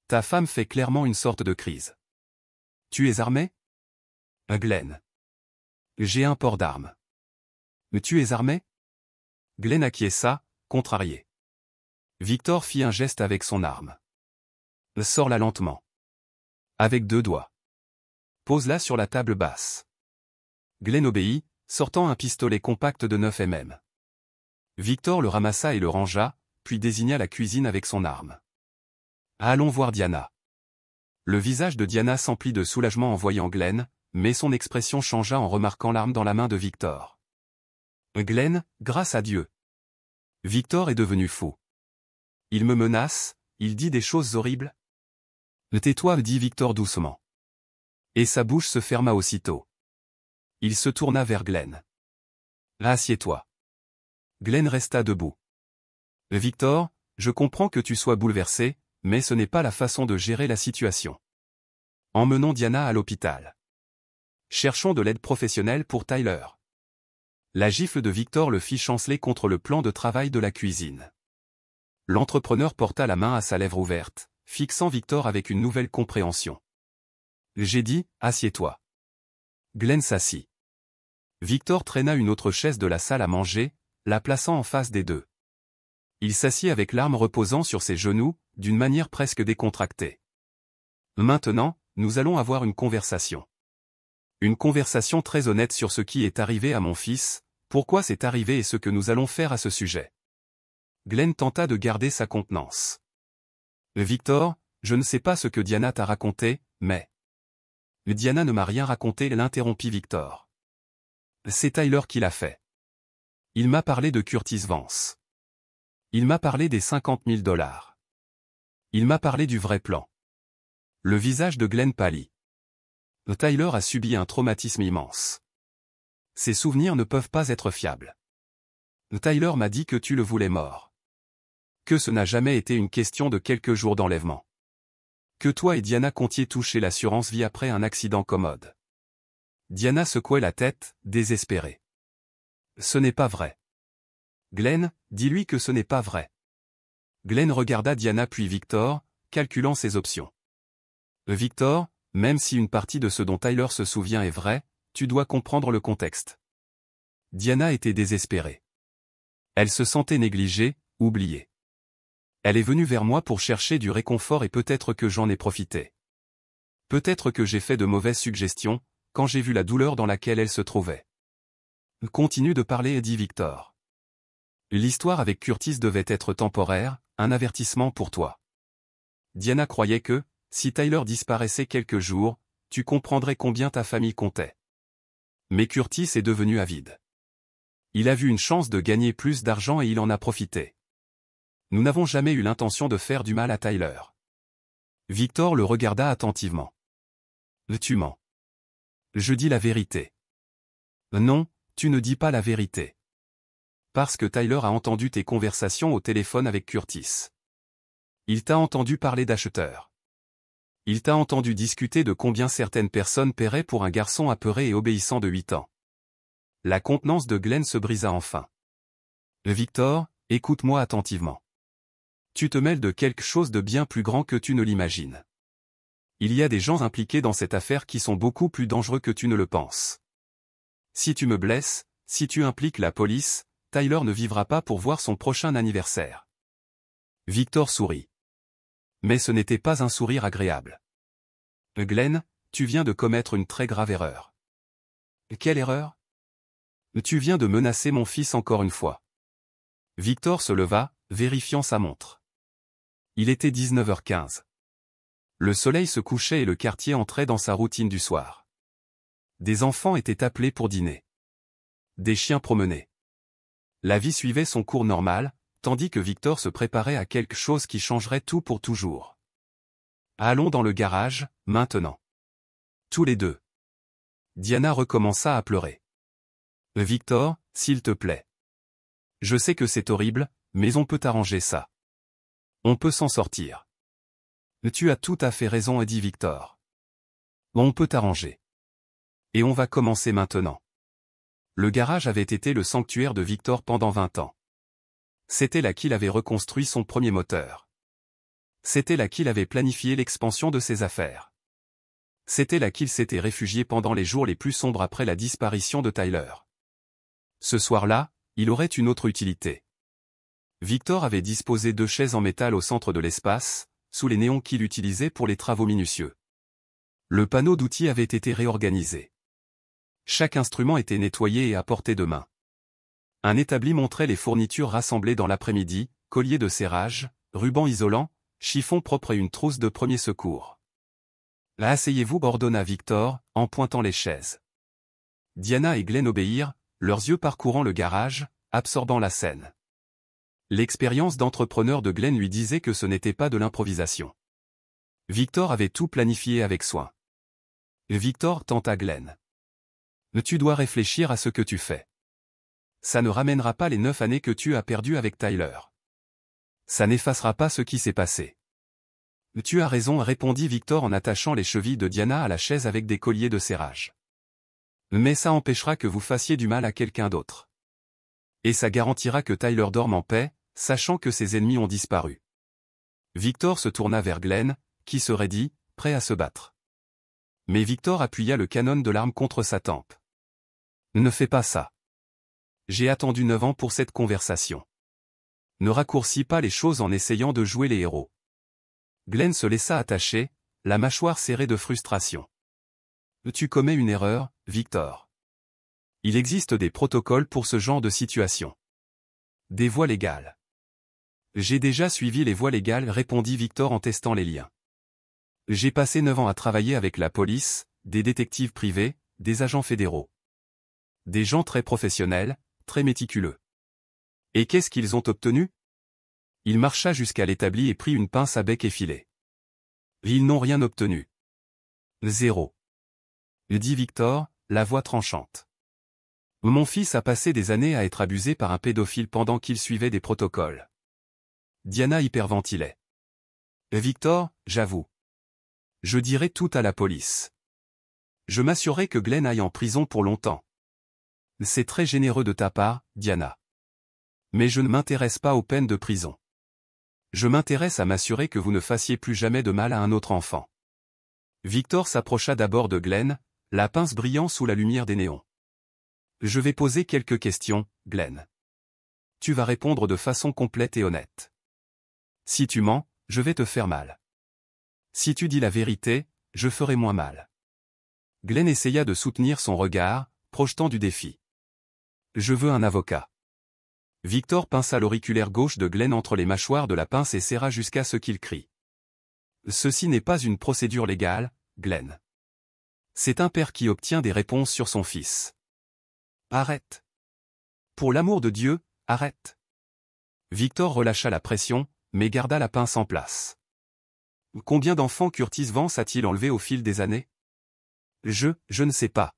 Ta femme fait clairement une sorte de crise. Tu es armé? Glenn. J'ai un port d'armes. Mais tu es armé? Glenn acquiesça, contrarié. Victor fit un geste avec son arme. Sors-la lentement. Avec 2 doigts. Pose-la sur la table basse. Glenn obéit, sortant un pistolet compact de 9 mm. Victor le ramassa et le rangea, puis désigna la cuisine avec son arme. Allons voir Diana. Le visage de Diana s'emplit de soulagement en voyant Glenn, mais son expression changea en remarquant l'arme dans la main de Victor. Glenn, grâce à Dieu. Victor est devenu fou. Il me menace, il dit des choses horribles. Tais-toi, dit Victor doucement. Et sa bouche se ferma aussitôt. Il se tourna vers Glenn. Assieds-toi. Glenn resta debout. Victor, je comprends que tu sois bouleversé, mais ce n'est pas la façon de gérer la situation. Emmenons Diana à l'hôpital. Cherchons de l'aide professionnelle pour Tyler. La gifle de Victor le fit chanceler contre le plan de travail de la cuisine. L'entrepreneur porta la main à sa lèvre ouverte, fixant Victor avec une nouvelle compréhension. J'ai dit, assieds-toi. Glenn s'assit. Victor traîna une autre chaise de la salle à manger, la plaçant en face des deux. Il s'assit avec l'arme reposant sur ses genoux, d'une manière presque décontractée. Maintenant, nous allons avoir une conversation. Une conversation très honnête sur ce qui est arrivé à mon fils, pourquoi c'est arrivé et ce que nous allons faire à ce sujet. Glenn tenta de garder sa contenance. Victor, je ne sais pas ce que Diana t'a raconté, mais... Diana ne m'a rien raconté, l'interrompit Victor. C'est Tyler qui l'a fait. Il m'a parlé de Curtis Vance. Il m'a parlé des $50 000. Il m'a parlé du vrai plan. Le visage de Glenn pâlit. Tyler a subi un traumatisme immense. Ses souvenirs ne peuvent pas être fiables. Tyler m'a dit que tu le voulais mort. Que ce n'a jamais été une question de quelques jours d'enlèvement. Que toi et Diana comptiez toucher l'assurance vie après un accident commode. Diana secouait la tête, désespérée. Ce n'est pas vrai. Glenn, dis-lui que ce n'est pas vrai. Glenn regarda Diana puis Victor, calculant ses options. Victor, même si une partie de ce dont Tyler se souvient est vrai, tu dois comprendre le contexte. Diana était désespérée. Elle se sentait négligée, oubliée. Elle est venue vers moi pour chercher du réconfort et peut-être que j'en ai profité. Peut-être que j'ai fait de mauvaises suggestions, quand j'ai vu la douleur dans laquelle elle se trouvait. Continue de parler, dit Victor. L'histoire avec Curtis devait être temporaire, un avertissement pour toi. Diana croyait que, si Tyler disparaissait quelques jours, tu comprendrais combien ta famille comptait. Mais Curtis est devenu avide. Il a vu une chance de gagner plus d'argent et il en a profité. Nous n'avons jamais eu l'intention de faire du mal à Tyler. Victor le regarda attentivement. Tu mens. Je dis la vérité. Non, tu ne dis pas la vérité. Parce que Tyler a entendu tes conversations au téléphone avec Curtis. Il t'a entendu parler d'acheteurs. Il t'a entendu discuter de combien certaines personnes paieraient pour un garçon apeuré et obéissant de 8 ans. La contenance de Glenn se brisa enfin. Victor, écoute-moi attentivement. Tu te mêles de quelque chose de bien plus grand que tu ne l'imagines. Il y a des gens impliqués dans cette affaire qui sont beaucoup plus dangereux que tu ne le penses. Si tu me blesses, si tu impliques la police, Tyler ne vivra pas pour voir son prochain anniversaire. Victor sourit. Mais ce n'était pas un sourire agréable. Glenn, tu viens de commettre une très grave erreur. Quelle erreur? Tu viens de menacer mon fils encore une fois. Victor se leva, vérifiant sa montre. Il était 19h15. Le soleil se couchait et le quartier entrait dans sa routine du soir. Des enfants étaient appelés pour dîner. Des chiens promenaient. La vie suivait son cours normal, tandis que Victor se préparait à quelque chose qui changerait tout pour toujours. Allons dans le garage, maintenant. Tous les deux. Diana recommença à pleurer. Victor, s'il te plaît. Je sais que c'est horrible, mais on peut arranger ça. On peut s'en sortir. Tu as tout à fait raison, dit Victor. On peut arranger. Et on va commencer maintenant. Le garage avait été le sanctuaire de Victor pendant 20 ans. C'était là qu'il avait reconstruit son premier moteur. C'était là qu'il avait planifié l'expansion de ses affaires. C'était là qu'il s'était réfugié pendant les jours les plus sombres après la disparition de Tyler. Ce soir-là, il aurait une autre utilité. Victor avait disposé 2 chaises en métal au centre de l'espace, sous les néons qu'il utilisait pour les travaux minutieux. Le panneau d'outils avait été réorganisé. Chaque instrument était nettoyé et à portée de main. Un établi montrait les fournitures rassemblées dans l'après-midi, collier de serrage, ruban isolant, chiffon propre et une trousse de premier secours. « Là, asseyez-vous » ordonna Victor, en pointant les chaises. Diana et Glenn obéirent, leurs yeux parcourant le garage, absorbant la scène. L'expérience d'entrepreneur de Glenn lui disait que ce n'était pas de l'improvisation. Victor avait tout planifié avec soin. Victor tenta Glenn. « Tu dois réfléchir à ce que tu fais. Ça ne ramènera pas les 9 années que tu as perdues avec Tyler. Ça n'effacera pas ce qui s'est passé. » « Tu as raison » répondit Victor en attachant les chevilles de Diana à la chaise avec des colliers de serrage. « Mais ça empêchera que vous fassiez du mal à quelqu'un d'autre. Et ça garantira que Tyler dorme en paix, sachant que ses ennemis ont disparu. » Victor se tourna vers Glenn, qui se raidit, prêt à se battre. Mais Victor appuya le canon de l'arme contre sa tempe. « Ne fais pas ça. J'ai attendu 9 ans pour cette conversation. Ne raccourcis pas les choses en essayant de jouer les héros. » Glenn se laissa attacher, la mâchoire serrée de frustration. « Tu commets une erreur, Victor. Il existe des protocoles pour ce genre de situation. Des voies légales. » « J'ai déjà suivi les voies légales » répondit Victor en testant les liens. « J'ai passé 9 ans à travailler avec la police, des détectives privés, des agents fédéraux. Des gens très professionnels, très méticuleux. Et qu'est-ce qu'ils ont obtenu ? » Il marcha jusqu'à l'établi et prit une pince à bec effilé. « Ils n'ont rien obtenu. 0. » dit Victor, la voix tranchante. « Mon fils a passé des années à être abusé par un pédophile pendant qu'il suivait des protocoles. » Diana hyperventilait. « Victor, j'avoue. Je dirai tout à la police. Je m'assurerai que Glenn aille en prison pour longtemps. » « C'est très généreux de ta part, Diana. Mais je ne m'intéresse pas aux peines de prison. Je m'intéresse à m'assurer que vous ne fassiez plus jamais de mal à un autre enfant. » Victor s'approcha d'abord de Glenn, la pince brillant sous la lumière des néons. « Je vais poser quelques questions, Glenn. Tu vas répondre de façon complète et honnête. Si tu mens, je vais te faire mal. Si tu dis la vérité, je ferai moins mal. » Glenn essaya de soutenir son regard, projetant du défi. « Je veux un avocat. » Victor pinça l'auriculaire gauche de Glenn entre les mâchoires de la pince et serra jusqu'à ce qu'il crie. « Ceci n'est pas une procédure légale, Glenn. C'est un père qui obtient des réponses sur son fils. Arrête. Pour l'amour de Dieu, arrête. » Victor relâcha la pression, mais garda la pince en place. « Combien d'enfants Curtis Vance a-t-il enlevé au fil des années ? » Je ne sais pas.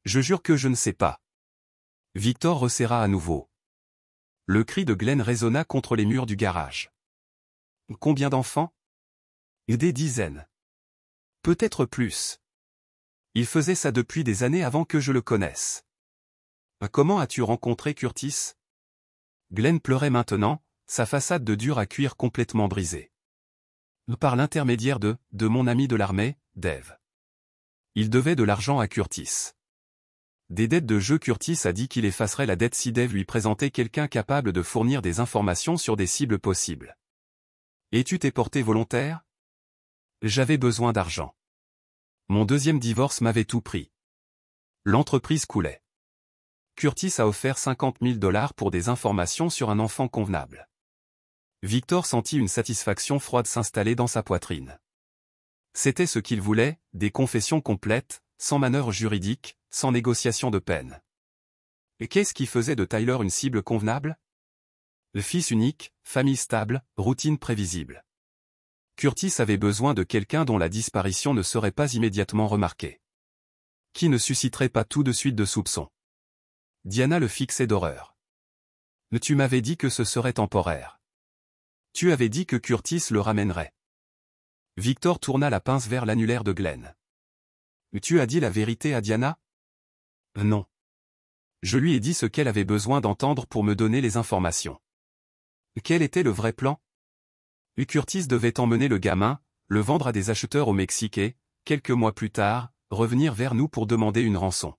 Je jure que je ne sais pas. » Victor resserra à nouveau. Le cri de Glenn résonna contre les murs du garage. « Combien d'enfants ? » Des dizaines. Peut-être plus. Il faisait ça depuis des années avant que je le connaisse. Comment as-tu rencontré Curtis ? Glenn pleurait maintenant, sa façade de dur à cuire complètement brisée. Par l'intermédiaire de mon ami de l'armée, Dave. Il devait de l'argent à Curtis. Des dettes de jeu. Curtis a dit qu'il effacerait la dette si Dave lui présentait quelqu'un capable de fournir des informations sur des cibles possibles. Et tu t'es porté volontaire ? J'avais besoin d'argent. Mon deuxième divorce m'avait tout pris. L'entreprise coulait. Curtis a offert $50 000 pour des informations sur un enfant convenable. Victor sentit une satisfaction froide s'installer dans sa poitrine. C'était ce qu'il voulait, des confessions complètes, sans manœuvre juridique, sans négociation de peine. Et qu'est-ce qui faisait de Tyler une cible convenable ? Le fils unique, famille stable, routine prévisible. Curtis avait besoin de quelqu'un dont la disparition ne serait pas immédiatement remarquée. Qui ne susciterait pas tout de suite de soupçons. Diana le fixait d'horreur. « Tu m'avais dit que ce serait temporaire. Tu avais dit que Curtis le ramènerait. » Victor tourna la pince vers l'annulaire de Glenn. « Tu as dit la vérité à Diana ? » Non. Je lui ai dit ce qu'elle avait besoin d'entendre pour me donner les informations. Quel était le vrai plan? Curtis devait emmener le gamin, le vendre à des acheteurs au Mexique et, quelques mois plus tard, revenir vers nous pour demander une rançon.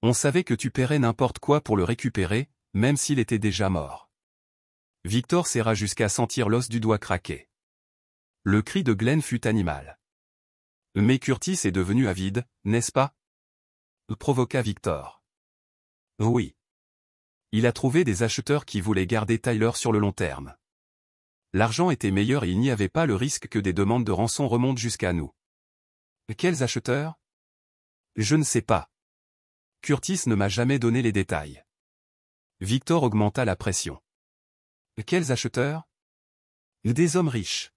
On savait que tu paierais n'importe quoi pour le récupérer, même s'il était déjà mort. Victor serra jusqu'à sentir l'os du doigt craquer. Le cri de Glenn fut animal. Mais Curtis est devenu avide, n'est-ce pas? Provoqua Victor. Oui. Il a trouvé des acheteurs qui voulaient garder Tyler sur le long terme. L'argent était meilleur et il n'y avait pas le risque que des demandes de rançon remontent jusqu'à nous. Quels acheteurs? Je ne sais pas. Curtis ne m'a jamais donné les détails. Victor augmenta la pression. Quels acheteurs? Des hommes riches.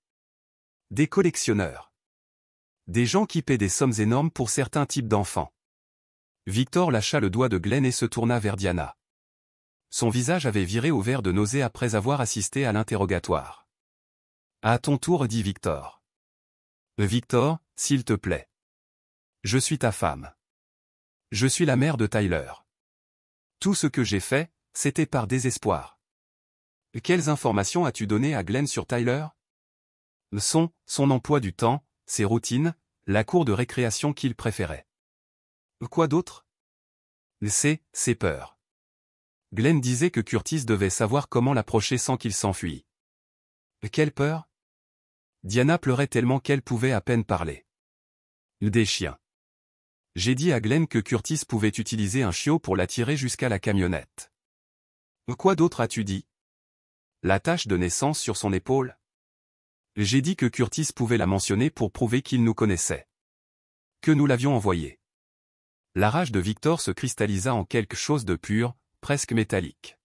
Des collectionneurs. Des gens qui paient des sommes énormes pour certains types d'enfants. Victor lâcha le doigt de Glenn et se tourna vers Diana. Son visage avait viré au vert de nausée après avoir assisté à l'interrogatoire. À ton tour, dit Victor. Victor, s'il te plaît. Je suis ta femme. Je suis la mère de Tyler. Tout ce que j'ai fait, c'était par désespoir. Quelles informations as-tu données à Glenn sur Tyler? Son emploi du temps, ses routines, la cour de récréation qu'il préférait. Quoi d'autre? Ses peurs. Glenn disait que Curtis devait savoir comment l'approcher sans qu'il s'enfuit. Quelle peur? Diana pleurait tellement qu'elle pouvait à peine parler. Des chiens. J'ai dit à Glenn que Curtis pouvait utiliser un chiot pour l'attirer jusqu'à la camionnette. Quoi d'autre as-tu dit? La tache de naissance sur son épaule? J'ai dit que Curtis pouvait la mentionner pour prouver qu'il nous connaissait. Que nous l'avions envoyé. La rage de Victor se cristallisa en quelque chose de pur, presque métallique.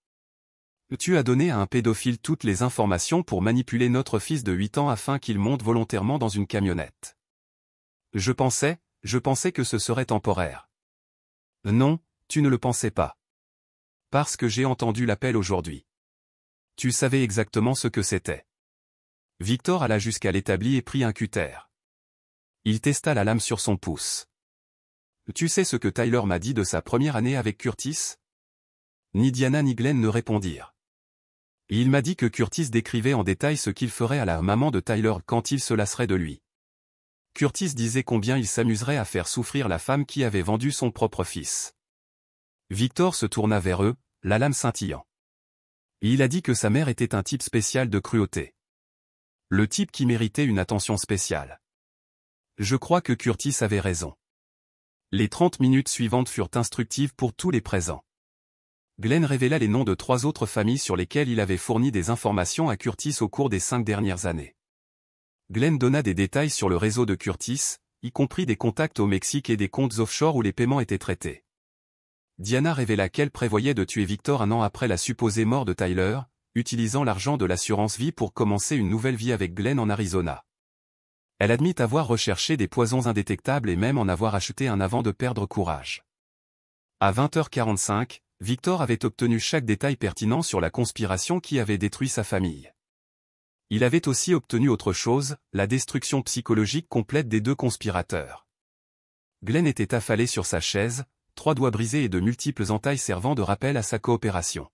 Tu as donné à un pédophile toutes les informations pour manipuler notre fils de 8 ans afin qu'il monte volontairement dans une camionnette. Je pensais que ce serait temporaire. Non, tu ne le pensais pas. Parce que j'ai entendu l'appel aujourd'hui. Tu savais exactement ce que c'était. Victor alla jusqu'à l'établi et prit un cutter. Il testa la lame sur son pouce. Tu sais ce que Tyler m'a dit de sa première année avec Curtis? Ni Diana ni Glenn ne répondirent. Il m'a dit que Curtis décrivait en détail ce qu'il ferait à la maman de Tyler quand il se lasserait de lui. Curtis disait combien il s'amuserait à faire souffrir la femme qui avait vendu son propre fils. Victor se tourna vers eux, la lame scintillant. Il a dit que sa mère était un type spécial de cruauté. Le type qui méritait une attention spéciale. Je crois que Curtis avait raison. Les 30 minutes suivantes furent instructives pour tous les présents. Glenn révéla les noms de 3 autres familles sur lesquelles il avait fourni des informations à Curtis au cours des 5 dernières années. Glenn donna des détails sur le réseau de Curtis, y compris des contacts au Mexique et des comptes offshore où les paiements étaient traités. Diana révéla qu'elle prévoyait de tuer Victor un an après la supposée mort de Tyler, utilisant l'argent de l'assurance vie pour commencer une nouvelle vie avec Glenn en Arizona. Elle admit avoir recherché des poisons indétectables et même en avoir acheté un avant de perdre courage. À 20h45, Victor avait obtenu chaque détail pertinent sur la conspiration qui avait détruit sa famille. Il avait aussi obtenu autre chose, la destruction psychologique complète des 2 conspirateurs. Glenn était affalé sur sa chaise, 3 doigts brisés et de multiples entailles servant de rappel à sa coopération.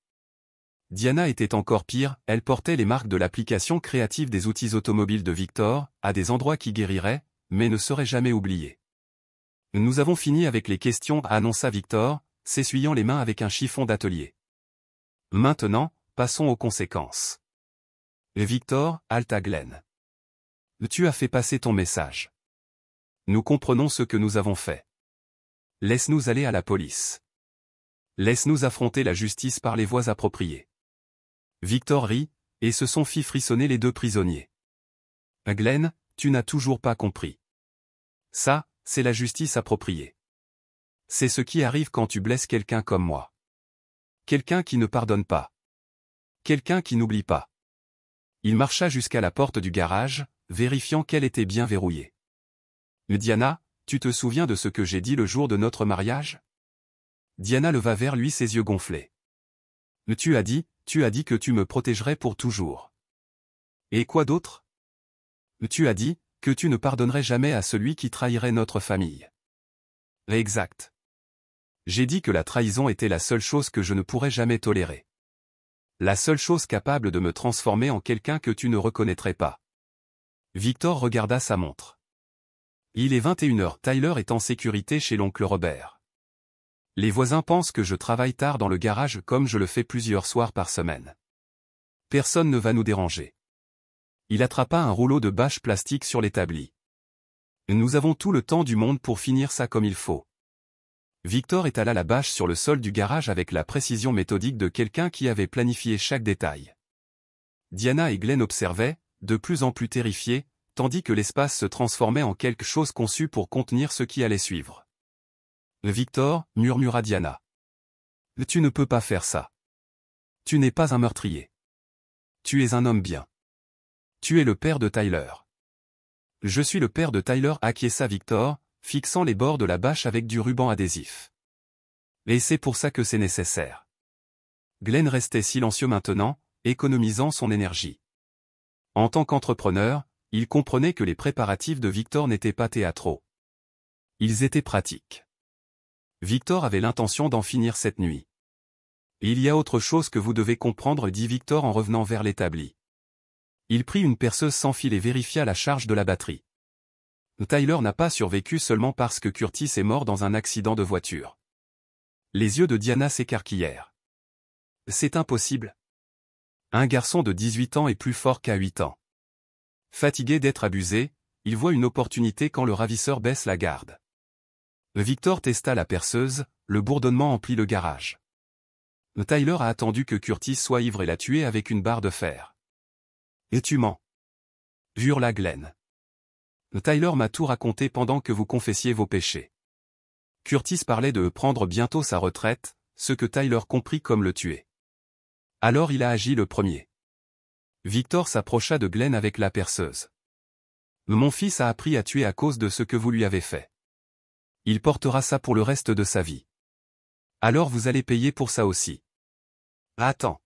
Diana était encore pire, elle portait les marques de l'application créative des outils automobiles de Victor, à des endroits qui guériraient, mais ne seraient jamais oubliés. Nous avons fini avec les questions, annonça Victor, s'essuyant les mains avec un chiffon d'atelier. Maintenant, passons aux conséquences. Victor, halta Glenn. Tu as fait passer ton message. Nous comprenons ce que nous avons fait. Laisse-nous aller à la police. Laisse-nous affronter la justice par les voies appropriées. Victor rit, et se sont fit frissonner les 2 prisonniers. Glenn, tu n'as toujours pas compris. Ça, c'est la justice appropriée. C'est ce qui arrive quand tu blesses quelqu'un comme moi. Quelqu'un qui ne pardonne pas. Quelqu'un qui n'oublie pas. Il marcha jusqu'à la porte du garage, vérifiant qu'elle était bien verrouillée. Diana, tu te souviens de ce que j'ai dit le jour de notre mariage? Diana leva vers lui ses yeux gonflés. Tu as dit que tu me protégerais pour toujours. Et quoi d'autre? Tu as dit que tu ne pardonnerais jamais à celui qui trahirait notre famille. Exact. J'ai dit que la trahison était la seule chose que je ne pourrais jamais tolérer. La seule chose capable de me transformer en quelqu'un que tu ne reconnaîtrais pas. Victor regarda sa montre. Il est 21h. Tyler est en sécurité chez l'oncle Robert. Les voisins pensent que je travaille tard dans le garage comme je le fais plusieurs soirs par semaine. Personne ne va nous déranger. Il attrapa un rouleau de bâche plastique sur l'établi. Nous avons tout le temps du monde pour finir ça comme il faut. Victor étala la bâche sur le sol du garage avec la précision méthodique de quelqu'un qui avait planifié chaque détail. Diana et Glenn observaient, de plus en plus terrifiés, tandis que l'espace se transformait en quelque chose conçu pour contenir ce qui allait suivre. « Victor, murmura Diana. Tu ne peux pas faire ça. Tu n'es pas un meurtrier. Tu es un homme bien. Tu es le père de Tyler. » « Je suis le père de Tyler, acquiesça Victor, fixant les bords de la bâche avec du ruban adhésif. Et c'est pour ça que c'est nécessaire. Glenn restait silencieux maintenant, économisant son énergie. En tant qu'entrepreneur, il comprenait que les préparatifs de Victor n'étaient pas théâtraux. Ils étaient pratiques. Victor avait l'intention d'en finir cette nuit. « Il y a autre chose que vous devez comprendre, dit Victor en revenant vers l'établi. Il prit une perceuse sans fil et vérifia la charge de la batterie. Tyler n'a pas survécu seulement parce que Curtis est mort dans un accident de voiture. Les yeux de Diana s'écarquillèrent. C'est impossible. Un garçon de 18 ans est plus fort qu'à 8 ans. Fatigué d'être abusé, il voit une opportunité quand le ravisseur baisse la garde. Victor testa la perceuse, le bourdonnement emplit le garage. Tyler a attendu que Curtis soit ivre et l'a tué avec une barre de fer. Et tu mens. Hurla Glenn. Tyler m'a tout raconté pendant que vous confessiez vos péchés. Curtis parlait de prendre bientôt sa retraite, ce que Tyler comprit comme le tuer. Alors il a agi le premier. Victor s'approcha de Glenn avec la perceuse. Mon fils a appris à tuer à cause de ce que vous lui avez fait. Il portera ça pour le reste de sa vie. Alors vous allez payer pour ça aussi. Attends.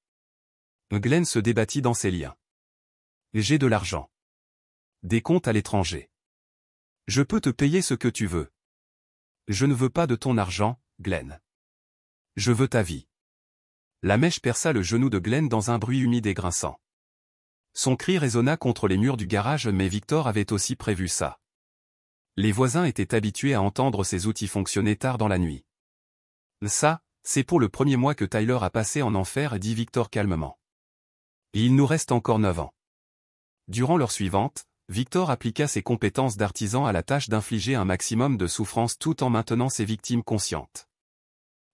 Glenn se débattit dans ses liens. J'ai de l'argent. Des comptes à l'étranger. Je peux te payer ce que tu veux. Je ne veux pas de ton argent, Glenn. Je veux ta vie. La mèche perça le genou de Glenn dans un bruit humide et grinçant. Son cri résonna contre les murs du garage, mais Victor avait aussi prévu ça. Les voisins étaient habitués à entendre ces outils fonctionner tard dans la nuit. Ça, c'est pour le premier mois que Tyler a passé en enfer, dit Victor calmement. Il nous reste encore 9 ans. Durant l'heure suivante, Victor appliqua ses compétences d'artisan à la tâche d'infliger un maximum de souffrance tout en maintenant ses victimes conscientes.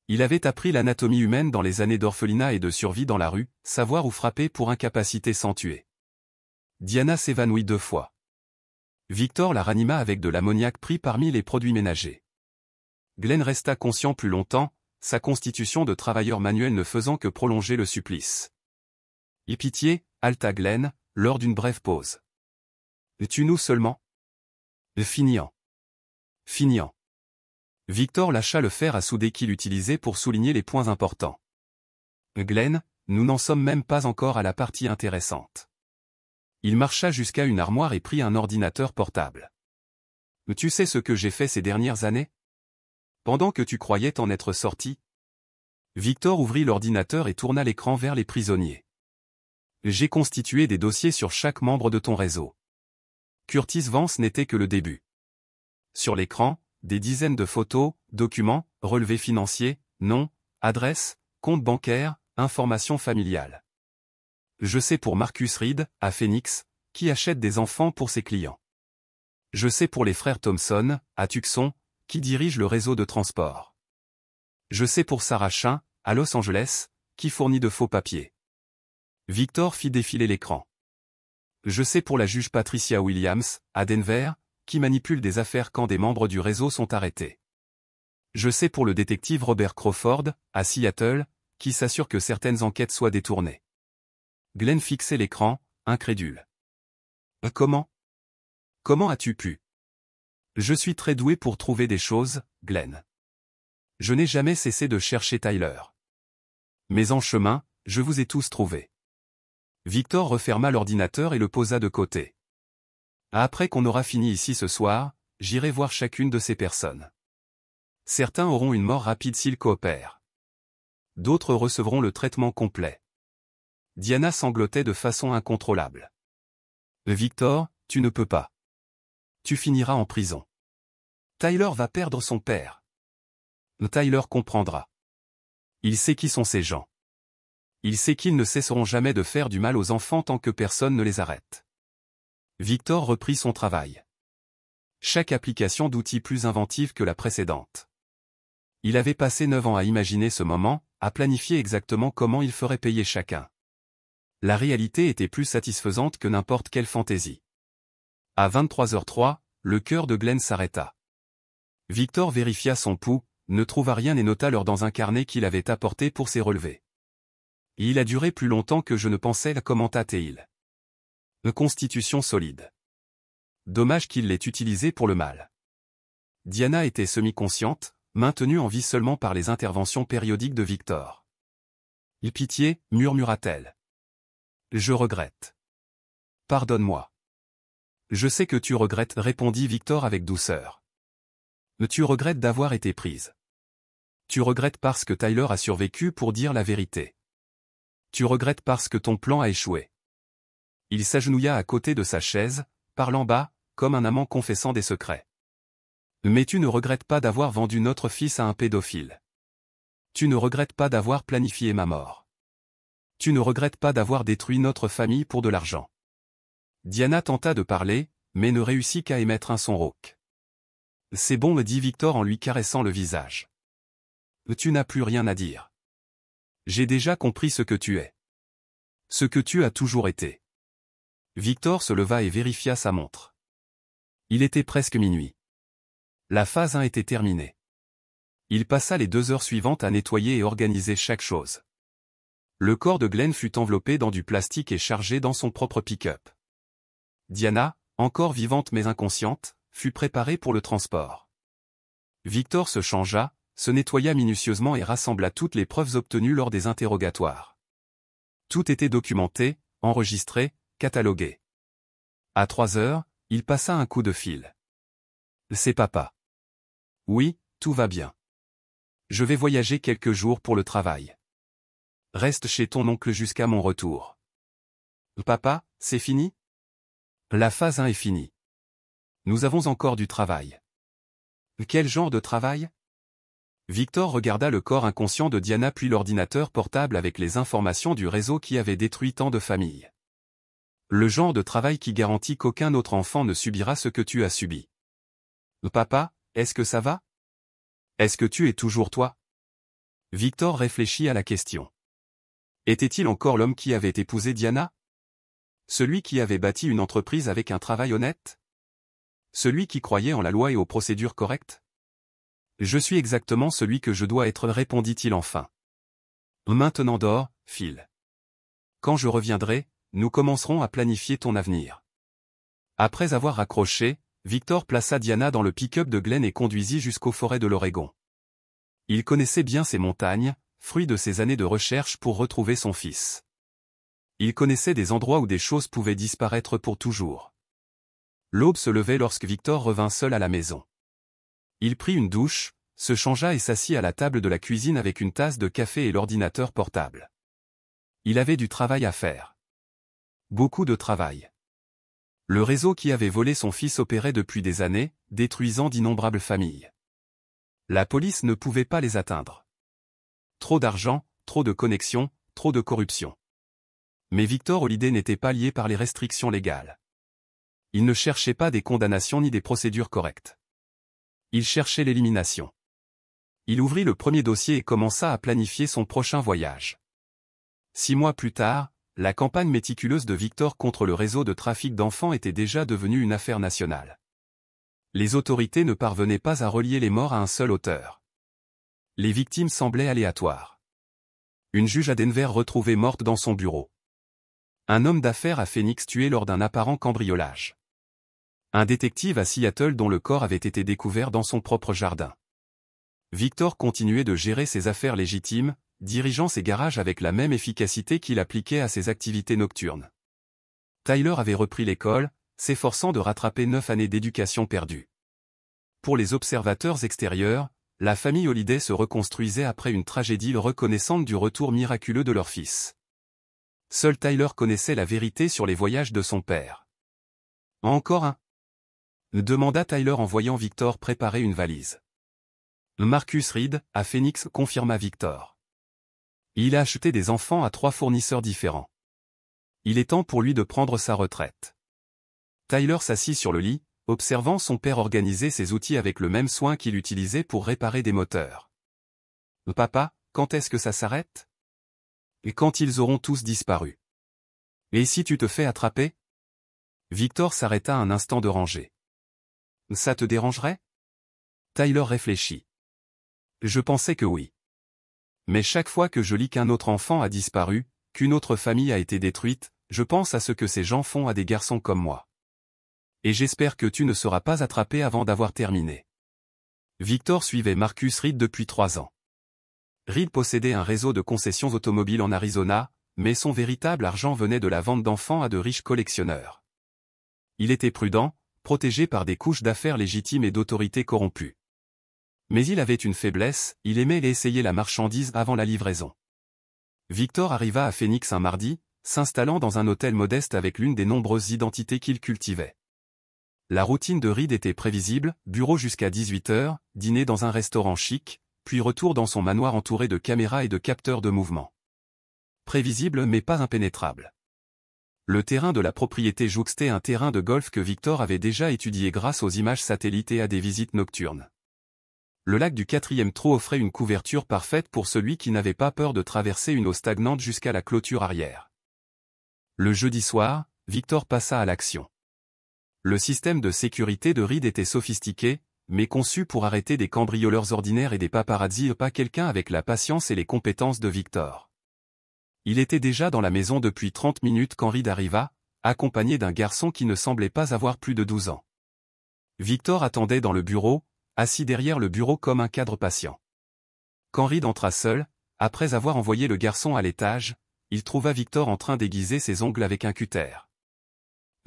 Il avait appris l'anatomie humaine dans les années d'orphelinat et de survie dans la rue, savoir où frapper pour incapaciter sans tuer. Diana s'évanouit 2 fois. Victor la ranima avec de l'ammoniac pris parmi les produits ménagers. Glenn resta conscient plus longtemps, sa constitution de travailleur manuel ne faisant que prolonger le supplice. « Et pitié, halta Glenn, lors d'une brève pause. Tue-nous seulement. Finiant. Finiant. Victor lâcha le fer à souder qu'il utilisait pour souligner les points importants. Glenn, nous n'en sommes même pas encore à la partie intéressante. Il marcha jusqu'à une armoire et prit un ordinateur portable. Tu sais ce que j'ai fait ces dernières années? Pendant que tu croyais t'en être sorti? Victor ouvrit l'ordinateur et tourna l'écran vers les prisonniers. J'ai constitué des dossiers sur chaque membre de ton réseau. Curtis Vance n'était que le début. Sur l'écran, des dizaines de photos, documents, relevés financiers, noms, adresses, comptes bancaires, informations familiales. Je sais pour Marcus Reed, à Phoenix, qui achète des enfants pour ses clients. Je sais pour les frères Thompson, à Tucson, qui dirigent le réseau de transport. Je sais pour Sarah Chin, à Los Angeles, qui fournit de faux papiers. Victor fit défiler l'écran. Je sais pour la juge Patricia Williams, à Denver, qui manipule des affaires quand des membres du réseau sont arrêtés. Je sais pour le détective Robert Crawford, à Seattle, qui s'assure que certaines enquêtes soient détournées. Glenn fixait l'écran, incrédule. Comment? Comment as-tu pu? Je suis très doué pour trouver des choses, Glenn. Je n'ai jamais cessé de chercher Tyler. Mais en chemin, je vous ai tous trouvés. Victor referma l'ordinateur et le posa de côté. Après qu'on aura fini ici ce soir, j'irai voir chacune de ces personnes. Certains auront une mort rapide s'ils coopèrent. D'autres recevront le traitement complet. Diana sanglotait de façon incontrôlable. Victor, tu ne peux pas. Tu finiras en prison. Tyler va perdre son père. Tyler comprendra. Il sait qui sont ces gens. Il sait qu'ils ne cesseront jamais de faire du mal aux enfants tant que personne ne les arrête. Victor reprit son travail. Chaque application d'outils plus inventive que la précédente. Il avait passé 9 ans à imaginer ce moment, à planifier exactement comment il ferait payer chacun. La réalité était plus satisfaisante que n'importe quelle fantaisie. À 23h03, le cœur de Glenn s'arrêta. Victor vérifia son pouls, ne trouva rien et nota l'heure dans un carnet qu'il avait apporté pour ses relevés. Il a duré plus longtemps que je ne pensais, commenta Teil. Une constitution solide. Dommage qu'il l'ait utilisé pour le mal. Diana était semi-consciente, maintenue en vie seulement par les interventions périodiques de Victor. Pitié, murmura-t-elle. Je regrette. Pardonne-moi. Je sais que tu regrettes, répondit Victor avec douceur. Tu regrettes d'avoir été prise. Tu regrettes parce que Tyler a survécu pour dire la vérité. Tu regrettes parce que ton plan a échoué. Il s'agenouilla à côté de sa chaise, parlant bas, comme un amant confessant des secrets. Mais tu ne regrettes pas d'avoir vendu notre fils à un pédophile. Tu ne regrettes pas d'avoir planifié ma mort. Tu ne regrettes pas d'avoir détruit notre famille pour de l'argent. Diana tenta de parler, mais ne réussit qu'à émettre un son rauque. C'est bon, me dit Victor en lui caressant le visage. Tu n'as plus rien à dire. J'ai déjà compris ce que tu es. Ce que tu as toujours été. Victor se leva et vérifia sa montre. Il était presque minuit. La phase 1 était terminée. Il passa les 2 heures suivantes à nettoyer et organiser chaque chose. Le corps de Glenn fut enveloppé dans du plastique et chargé dans son propre pick-up. Diana, encore vivante mais inconsciente, fut préparée pour le transport. Victor se changea, se nettoya minutieusement et rassembla toutes les preuves obtenues lors des interrogatoires. Tout était documenté, enregistré, catalogué. À 3 heures, il passa un coup de fil. C'est papa. Oui, tout va bien. Je vais voyager quelques jours pour le travail. Reste chez ton oncle jusqu'à mon retour. Papa, c'est fini? La phase 1 est finie. Nous avons encore du travail. Quel genre de travail? Victor regarda le corps inconscient de Diana puis l'ordinateur portable avec les informations du réseau qui avait détruit tant de familles. Le genre de travail qui garantit qu'aucun autre enfant ne subira ce que tu as subi. Papa, est-ce que ça va? Est-ce que tu es toujours toi? Victor réfléchit à la question. Était-il encore l'homme qui avait épousé Diana? Celui qui avait bâti une entreprise avec un travail honnête? Celui qui croyait en la loi et aux procédures correctes? Je suis exactement celui que je dois être, répondit-il enfin. Maintenant dors, Phil. Quand je reviendrai, nous commencerons à planifier ton avenir. Après avoir raccroché, Victor plaça Diana dans le pick-up de Glenn et conduisit jusqu'aux forêts de l'Oregon. Il connaissait bien ces montagnes, fruit de ses années de recherche pour retrouver son fils. Il connaissait des endroits où des choses pouvaient disparaître pour toujours. L'aube se levait lorsque Victor revint seul à la maison. Il prit une douche, se changea et s'assit à la table de la cuisine avec une tasse de café et l'ordinateur portable. Il avait du travail à faire. Beaucoup de travail. Le réseau qui avait volé son fils opérait depuis des années, détruisant d'innombrables familles. La police ne pouvait pas les atteindre. Trop d'argent, trop de connexions, trop de corruption. Mais Victor Holliday n'était pas lié par les restrictions légales. Il ne cherchait pas des condamnations ni des procédures correctes. Il cherchait l'élimination. Il ouvrit le premier dossier et commença à planifier son prochain voyage. 6 mois plus tard, la campagne méticuleuse de Victor contre le réseau de trafic d'enfants était déjà devenue une affaire nationale. Les autorités ne parvenaient pas à relier les morts à un seul auteur. Les victimes semblaient aléatoires. Une juge à Denver retrouvée morte dans son bureau. Un homme d'affaires à Phoenix tué lors d'un apparent cambriolage. Un détective à Seattle dont le corps avait été découvert dans son propre jardin. Victor continuait de gérer ses affaires légitimes, dirigeant ses garages avec la même efficacité qu'il appliquait à ses activités nocturnes. Tyler avait repris l'école, s'efforçant de rattraper 9 années d'éducation perdues. Pour les observateurs extérieurs, la famille Holliday se reconstruisait après une tragédie reconnaissante du retour miraculeux de leur fils. Seul Tyler connaissait la vérité sur les voyages de son père. Encore un? Demanda Tyler en voyant Victor préparer une valise. Marcus Reed, à Phoenix, confirma Victor. Il a acheté des enfants à 3 fournisseurs différents. Il est temps pour lui de prendre sa retraite. Tyler s'assit sur le lit, observant son père organiser ses outils avec le même soin qu'il utilisait pour réparer des moteurs. Papa, quand est-ce que ça s'arrête? Et quand ils auront tous disparu. Et si tu te fais attraper? Victor s'arrêta un instant de ranger. Ça te dérangerait? Tyler réfléchit. Je pensais que oui. Mais chaque fois que je lis qu'un autre enfant a disparu, qu'une autre famille a été détruite, je pense à ce que ces gens font à des garçons comme moi. Et j'espère que tu ne seras pas attrapé avant d'avoir terminé. Victor suivait Marcus Reed depuis 3 ans. Reed possédait un réseau de concessions automobiles en Arizona, mais son véritable argent venait de la vente d'enfants à de riches collectionneurs. Il était prudent, protégé par des couches d'affaires légitimes et d'autorités corrompues. Mais il avait une faiblesse, il aimait essayer la marchandise avant la livraison. Victor arriva à Phoenix un mardi, s'installant dans un hôtel modeste avec l'une des nombreuses identités qu'il cultivait. La routine de Reed était prévisible, bureau jusqu'à 18h, dîner dans un restaurant chic, puis retour dans son manoir entouré de caméras et de capteurs de mouvement. Prévisible mais pas impénétrable. Le terrain de la propriété jouxtait un terrain de golf que Victor avait déjà étudié grâce aux images satellites et à des visites nocturnes. Le lac du 4e trou offrait une couverture parfaite pour celui qui n'avait pas peur de traverser une eau stagnante jusqu'à la clôture arrière. Le jeudi soir, Victor passa à l'action. Le système de sécurité de Reed était sophistiqué, mais conçu pour arrêter des cambrioleurs ordinaires et des paparazzis, pas quelqu'un avec la patience et les compétences de Victor. Il était déjà dans la maison depuis 30 minutes quand Reed arriva, accompagné d'un garçon qui ne semblait pas avoir plus de 12 ans. Victor attendait dans le bureau, assis derrière le bureau comme un cadre patient. Quand Reed entra seul, après avoir envoyé le garçon à l'étage, il trouva Victor en train d'aiguiser ses ongles avec un cutter.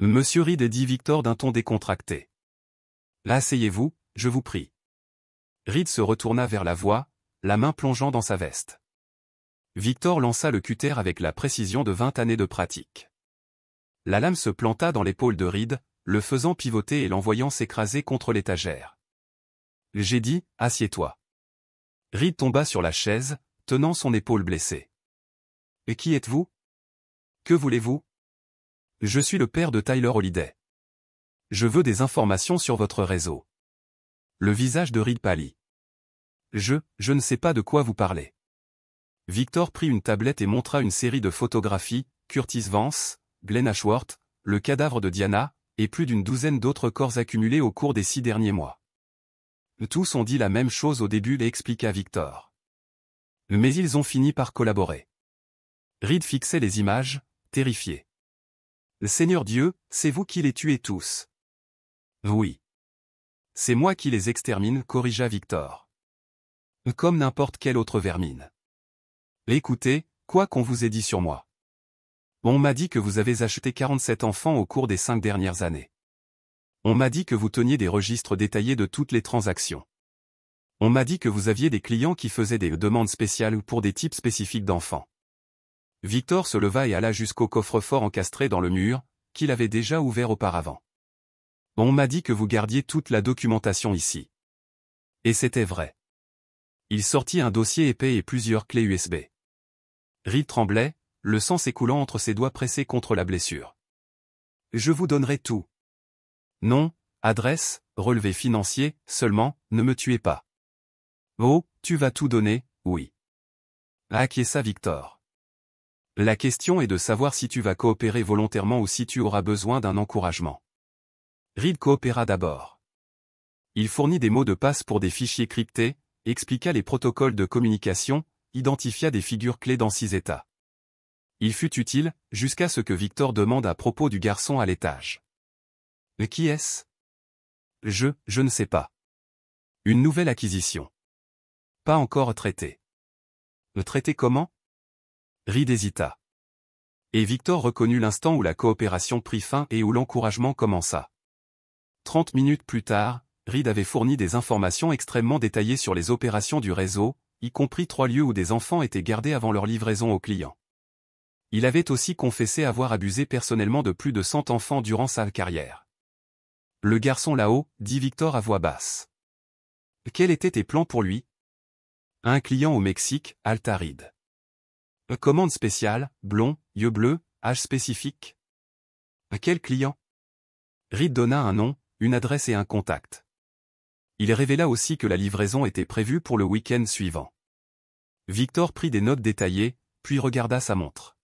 « Monsieur Reed » dit Victor d'un ton décontracté. « Là, asseyez-vous, je vous prie. » Reed se retourna vers la voix, la main plongeant dans sa veste. Victor lança le cutter avec la précision de 20 années de pratique. La lame se planta dans l'épaule de Reed, le faisant pivoter et l'envoyant s'écraser contre l'étagère. « J'ai dit, assieds-toi. » Reed tomba sur la chaise, tenant son épaule blessée. « Et qui êtes-vous? Que voulez-vous? » « Je suis le père de Tyler Holliday. Je veux des informations sur votre réseau. » Le visage de Reed pâlit. « Je ne sais pas de quoi vous parlez. » Victor prit une tablette et montra une série de photographies, Curtis Vance, Glenn Ashworth, le cadavre de Diana, et plus d'une douzaine d'autres corps accumulés au cours des 6 derniers mois. Tous ont dit la même chose au début, expliqua Victor. Mais ils ont fini par collaborer. Reed fixait les images, terrifié. « Seigneur Dieu, c'est vous qui les tuez tous. » « Oui. C'est moi qui les extermine, corrigea Victor. « Comme n'importe quelle autre vermine. Écoutez, quoi qu'on vous ait dit sur moi. On m'a dit que vous avez acheté 47 enfants au cours des 5 dernières années. On m'a dit que vous teniez des registres détaillés de toutes les transactions. On m'a dit que vous aviez des clients qui faisaient des demandes spéciales pour des types spécifiques d'enfants. » Victor se leva et alla jusqu'au coffre-fort encastré dans le mur, qu'il avait déjà ouvert auparavant. « On m'a dit que vous gardiez toute la documentation ici. » Et c'était vrai. Il sortit un dossier épais et plusieurs clés USB. Reed tremblait, le sang s'écoulant entre ses doigts pressés contre la blessure. « Je vous donnerai tout. Nom, adresse, relevé financier, seulement, ne me tuez pas. » « Oh, tu vas tout donner, oui. » acquiesça Victor. « La question est de savoir si tu vas coopérer volontairement ou si tu auras besoin d'un encouragement. » Reed coopéra d'abord. Il fournit des mots de passe pour des fichiers cryptés, expliqua les protocoles de communication, identifia des figures clés dans 6 États. Il fut utile, jusqu'à ce que Victor demande à propos du garçon à l'étage. « Qui est-ce ? » Je ne sais pas. Une nouvelle acquisition. Pas encore traitée. Traitée comment ? Reed hésita. Et Victor reconnut l'instant où la coopération prit fin et où l'encouragement commença. 30 minutes plus tard, Reed avait fourni des informations extrêmement détaillées sur les opérations du réseau, y compris 3 lieux où des enfants étaient gardés avant leur livraison aux clients. Il avait aussi confessé avoir abusé personnellement de plus de 100 enfants durant sa carrière. Le garçon là-haut, dit Victor à voix basse. Quels étaient tes plans pour lui? Un client au Mexique, Alta Reed. Commande spéciale, blond, yeux bleus, âge spécifique. Quel client? Reed donna un nom, une adresse et un contact. Il révéla aussi que la livraison était prévue pour le week-end suivant. Victor prit des notes détaillées, puis regarda sa montre.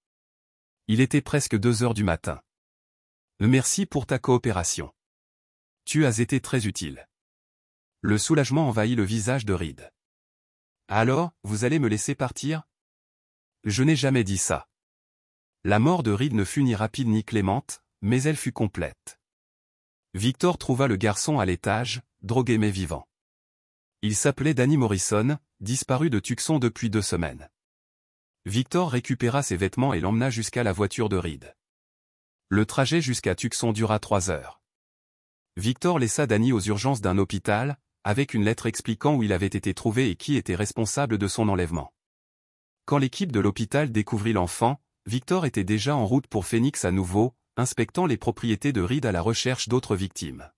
Il était presque 2 heures du matin. Merci pour ta coopération. Tu as été très utile. Le soulagement envahit le visage de Reed. Alors, vous allez me laisser partir? Je n'ai jamais dit ça. La mort de Reed ne fut ni rapide ni clémente, mais elle fut complète. Victor trouva le garçon à l'étage, drogué mais vivant. Il s'appelait Danny Morrison, disparu de Tucson depuis 2 semaines. Victor récupéra ses vêtements et l'emmena jusqu'à la voiture de Reed. Le trajet jusqu'à Tucson dura 3 heures. Victor laissa Danny aux urgences d'un hôpital, avec une lettre expliquant où il avait été trouvé et qui était responsable de son enlèvement. Quand l'équipe de l'hôpital découvrit l'enfant, Victor était déjà en route pour Phoenix à nouveau, inspectant les propriétés de Reed à la recherche d'autres victimes.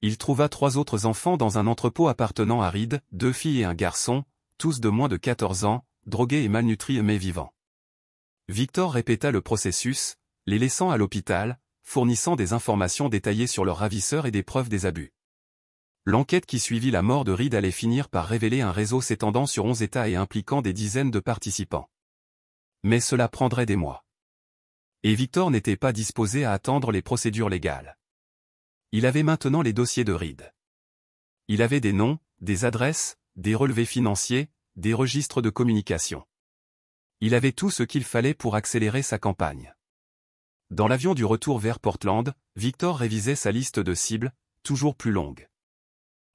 Il trouva 3 autres enfants dans un entrepôt appartenant à Reed, 2 filles et un garçon, tous de moins de 14 ans, drogués et malnutris mais vivants. Victor répéta le processus, les laissant à l'hôpital, fournissant des informations détaillées sur leurs ravisseurs et des preuves des abus. L'enquête qui suivit la mort de Reed allait finir par révéler un réseau s'étendant sur 11 États et impliquant des dizaines de participants. Mais cela prendrait des mois. Et Victor n'était pas disposé à attendre les procédures légales. Il avait maintenant les dossiers de Reed. Il avait des noms, des adresses, des relevés financiers, des registres de communication. Il avait tout ce qu'il fallait pour accélérer sa campagne. Dans l'avion du retour vers Portland, Victor révisait sa liste de cibles, toujours plus longue.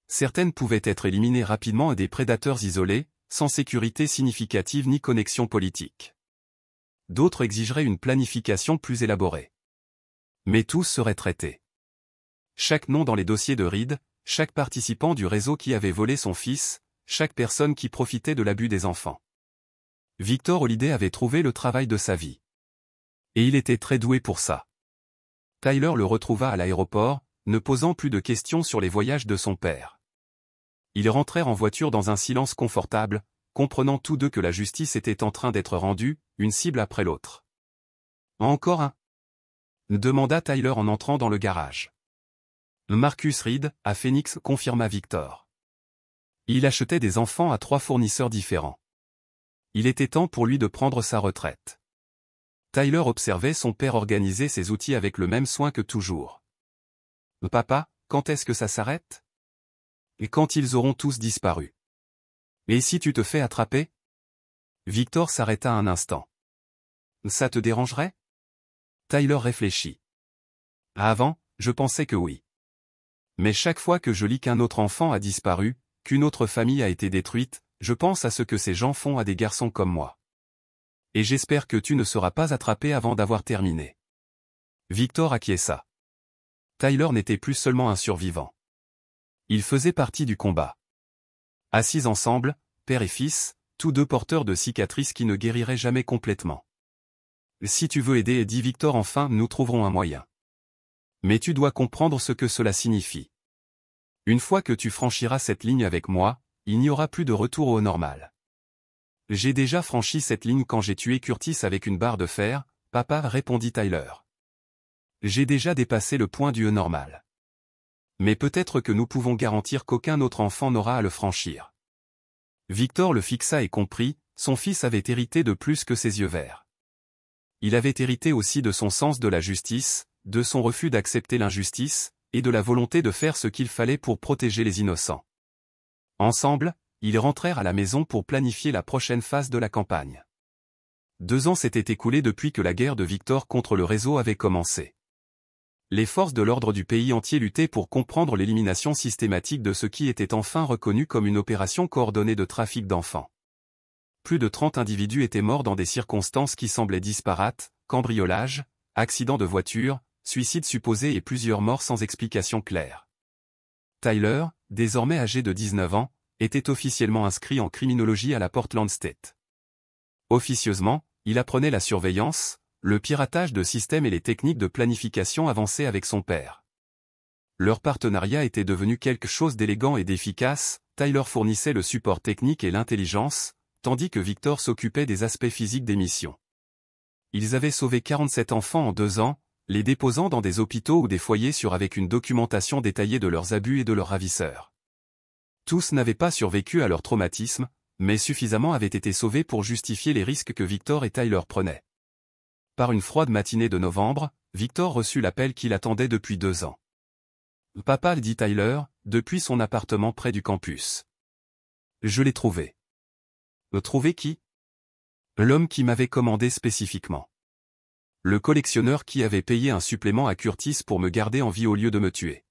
Certaines pouvaient être éliminées rapidement et des prédateurs isolés, sans sécurité significative ni connexion politique. D'autres exigeraient une planification plus élaborée. Mais tous seraient traités. Chaque nom dans les dossiers de Reed, chaque participant du réseau qui avait volé son fils, chaque personne qui profitait de l'abus des enfants. Victor Holliday avait trouvé le travail de sa vie. Et il était très doué pour ça. Tyler le retrouva à l'aéroport, ne posant plus de questions sur les voyages de son père. Ils rentrèrent en voiture dans un silence confortable, comprenant tous deux que la justice était en train d'être rendue, une cible après l'autre. Encore un? Demanda Tyler en entrant dans le garage. Marcus Reed, à Phoenix, confirma Victor. Il achetait des enfants à 3 fournisseurs différents. Il était temps pour lui de prendre sa retraite. Tyler observait son père organiser ses outils avec le même soin que toujours. Papa, quand est-ce que ça s'arrête? Et quand ils auront tous disparu. Et si tu te fais attraper? Victor s'arrêta un instant. Ça te dérangerait? Tyler réfléchit. Avant, je pensais que oui. Mais chaque fois que je lis qu'un autre enfant a disparu, qu'une autre famille a été détruite, je pense à ce que ces gens font à des garçons comme moi. Et j'espère que tu ne seras pas attrapé avant d'avoir terminé. Victor acquiesça. Tyler n'était plus seulement un survivant. Il faisait partie du combat. Assis ensemble, père et fils, tous deux porteurs de cicatrices qui ne guériraient jamais complètement. Si tu veux aider, dit Victor enfin, nous trouverons un moyen. Mais tu dois comprendre ce que cela signifie. Une fois que tu franchiras cette ligne avec moi, il n'y aura plus de retour au normal. J'ai déjà franchi cette ligne quand j'ai tué Curtis avec une barre de fer, papa, répondit Tyler. J'ai déjà dépassé le point du normal. Mais peut-être que nous pouvons garantir qu'aucun autre enfant n'aura à le franchir. Victor le fixa et comprit, son fils avait hérité de plus que ses yeux verts. Il avait hérité aussi de son sens de la justice, de son refus d'accepter l'injustice, et de la volonté de faire ce qu'il fallait pour protéger les innocents. Ensemble, ils rentrèrent à la maison pour planifier la prochaine phase de la campagne. 2 ans s'étaient écoulés depuis que la guerre de Victor contre le réseau avait commencé. Les forces de l'ordre du pays entier luttaient pour comprendre l'élimination systématique de ce qui était enfin reconnu comme une opération coordonnée de trafic d'enfants. Plus de 30 individus étaient morts dans des circonstances qui semblaient disparates, cambriolage, accident de voiture, suicide supposé et plusieurs morts sans explication claire. Tyler, désormais âgé de 19 ans, était officiellement inscrit en criminologie à la Portland State. Officieusement, il apprenait la surveillance, le piratage de systèmes et les techniques de planification avancées avec son père. Leur partenariat était devenu quelque chose d'élégant et d'efficace, Tyler fournissait le support technique et l'intelligence, tandis que Victor s'occupait des aspects physiques des missions. Ils avaient sauvé 47 enfants en 2 ans, les déposant dans des hôpitaux ou des foyers avec une documentation détaillée de leurs abus et de leurs ravisseurs. Tous n'avaient pas survécu à leur traumatisme, mais suffisamment avaient été sauvés pour justifier les risques que Victor et Tyler prenaient. Par une froide matinée de novembre, Victor reçut l'appel qu'il attendait depuis 2 ans. « Papa » dit Tyler, depuis son appartement près du campus. « Je l'ai trouvé. » « Trouvé qui ? » « L'homme qui m'avait commandé spécifiquement. Le collectionneur qui avait payé un supplément à Curtis pour me garder en vie au lieu de me tuer. »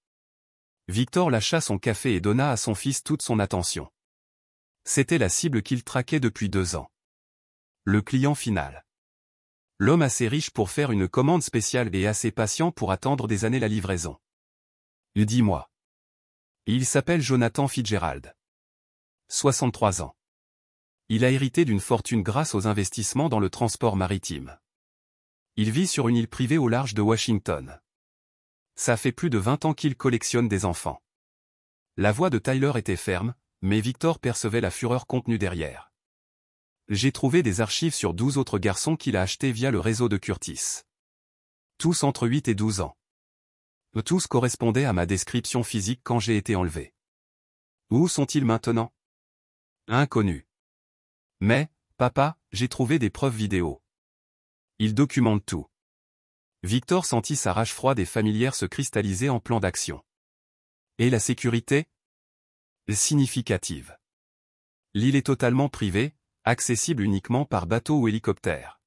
Victor lâcha son café et donna à son fils toute son attention. C'était la cible qu'il traquait depuis 2 ans. Le client final. L'homme assez riche pour faire une commande spéciale et assez patient pour attendre des années la livraison. « Dis-moi. » Il s'appelle Jonathan Fitzgerald. 63 ans. Il a hérité d'une fortune grâce aux investissements dans le transport maritime. Il vit sur une île privée au large de Washington. Ça fait plus de 20 ans qu'il collectionne des enfants. La voix de Tyler était ferme, mais Victor percevait la fureur contenue derrière. J'ai trouvé des archives sur 12 autres garçons qu'il a achetés via le réseau de Curtis. Tous entre 8 et 12 ans. Tous correspondaient à ma description physique quand j'ai été enlevé. Où sont-ils maintenant? Inconnus. Mais, papa, j'ai trouvé des preuves vidéo. Ils documentent tout. Victor sentit sa rage froide et familière se cristalliser en plan d'action. Et la sécurité? Significative. L'île est totalement privée, accessible uniquement par bateau ou hélicoptère.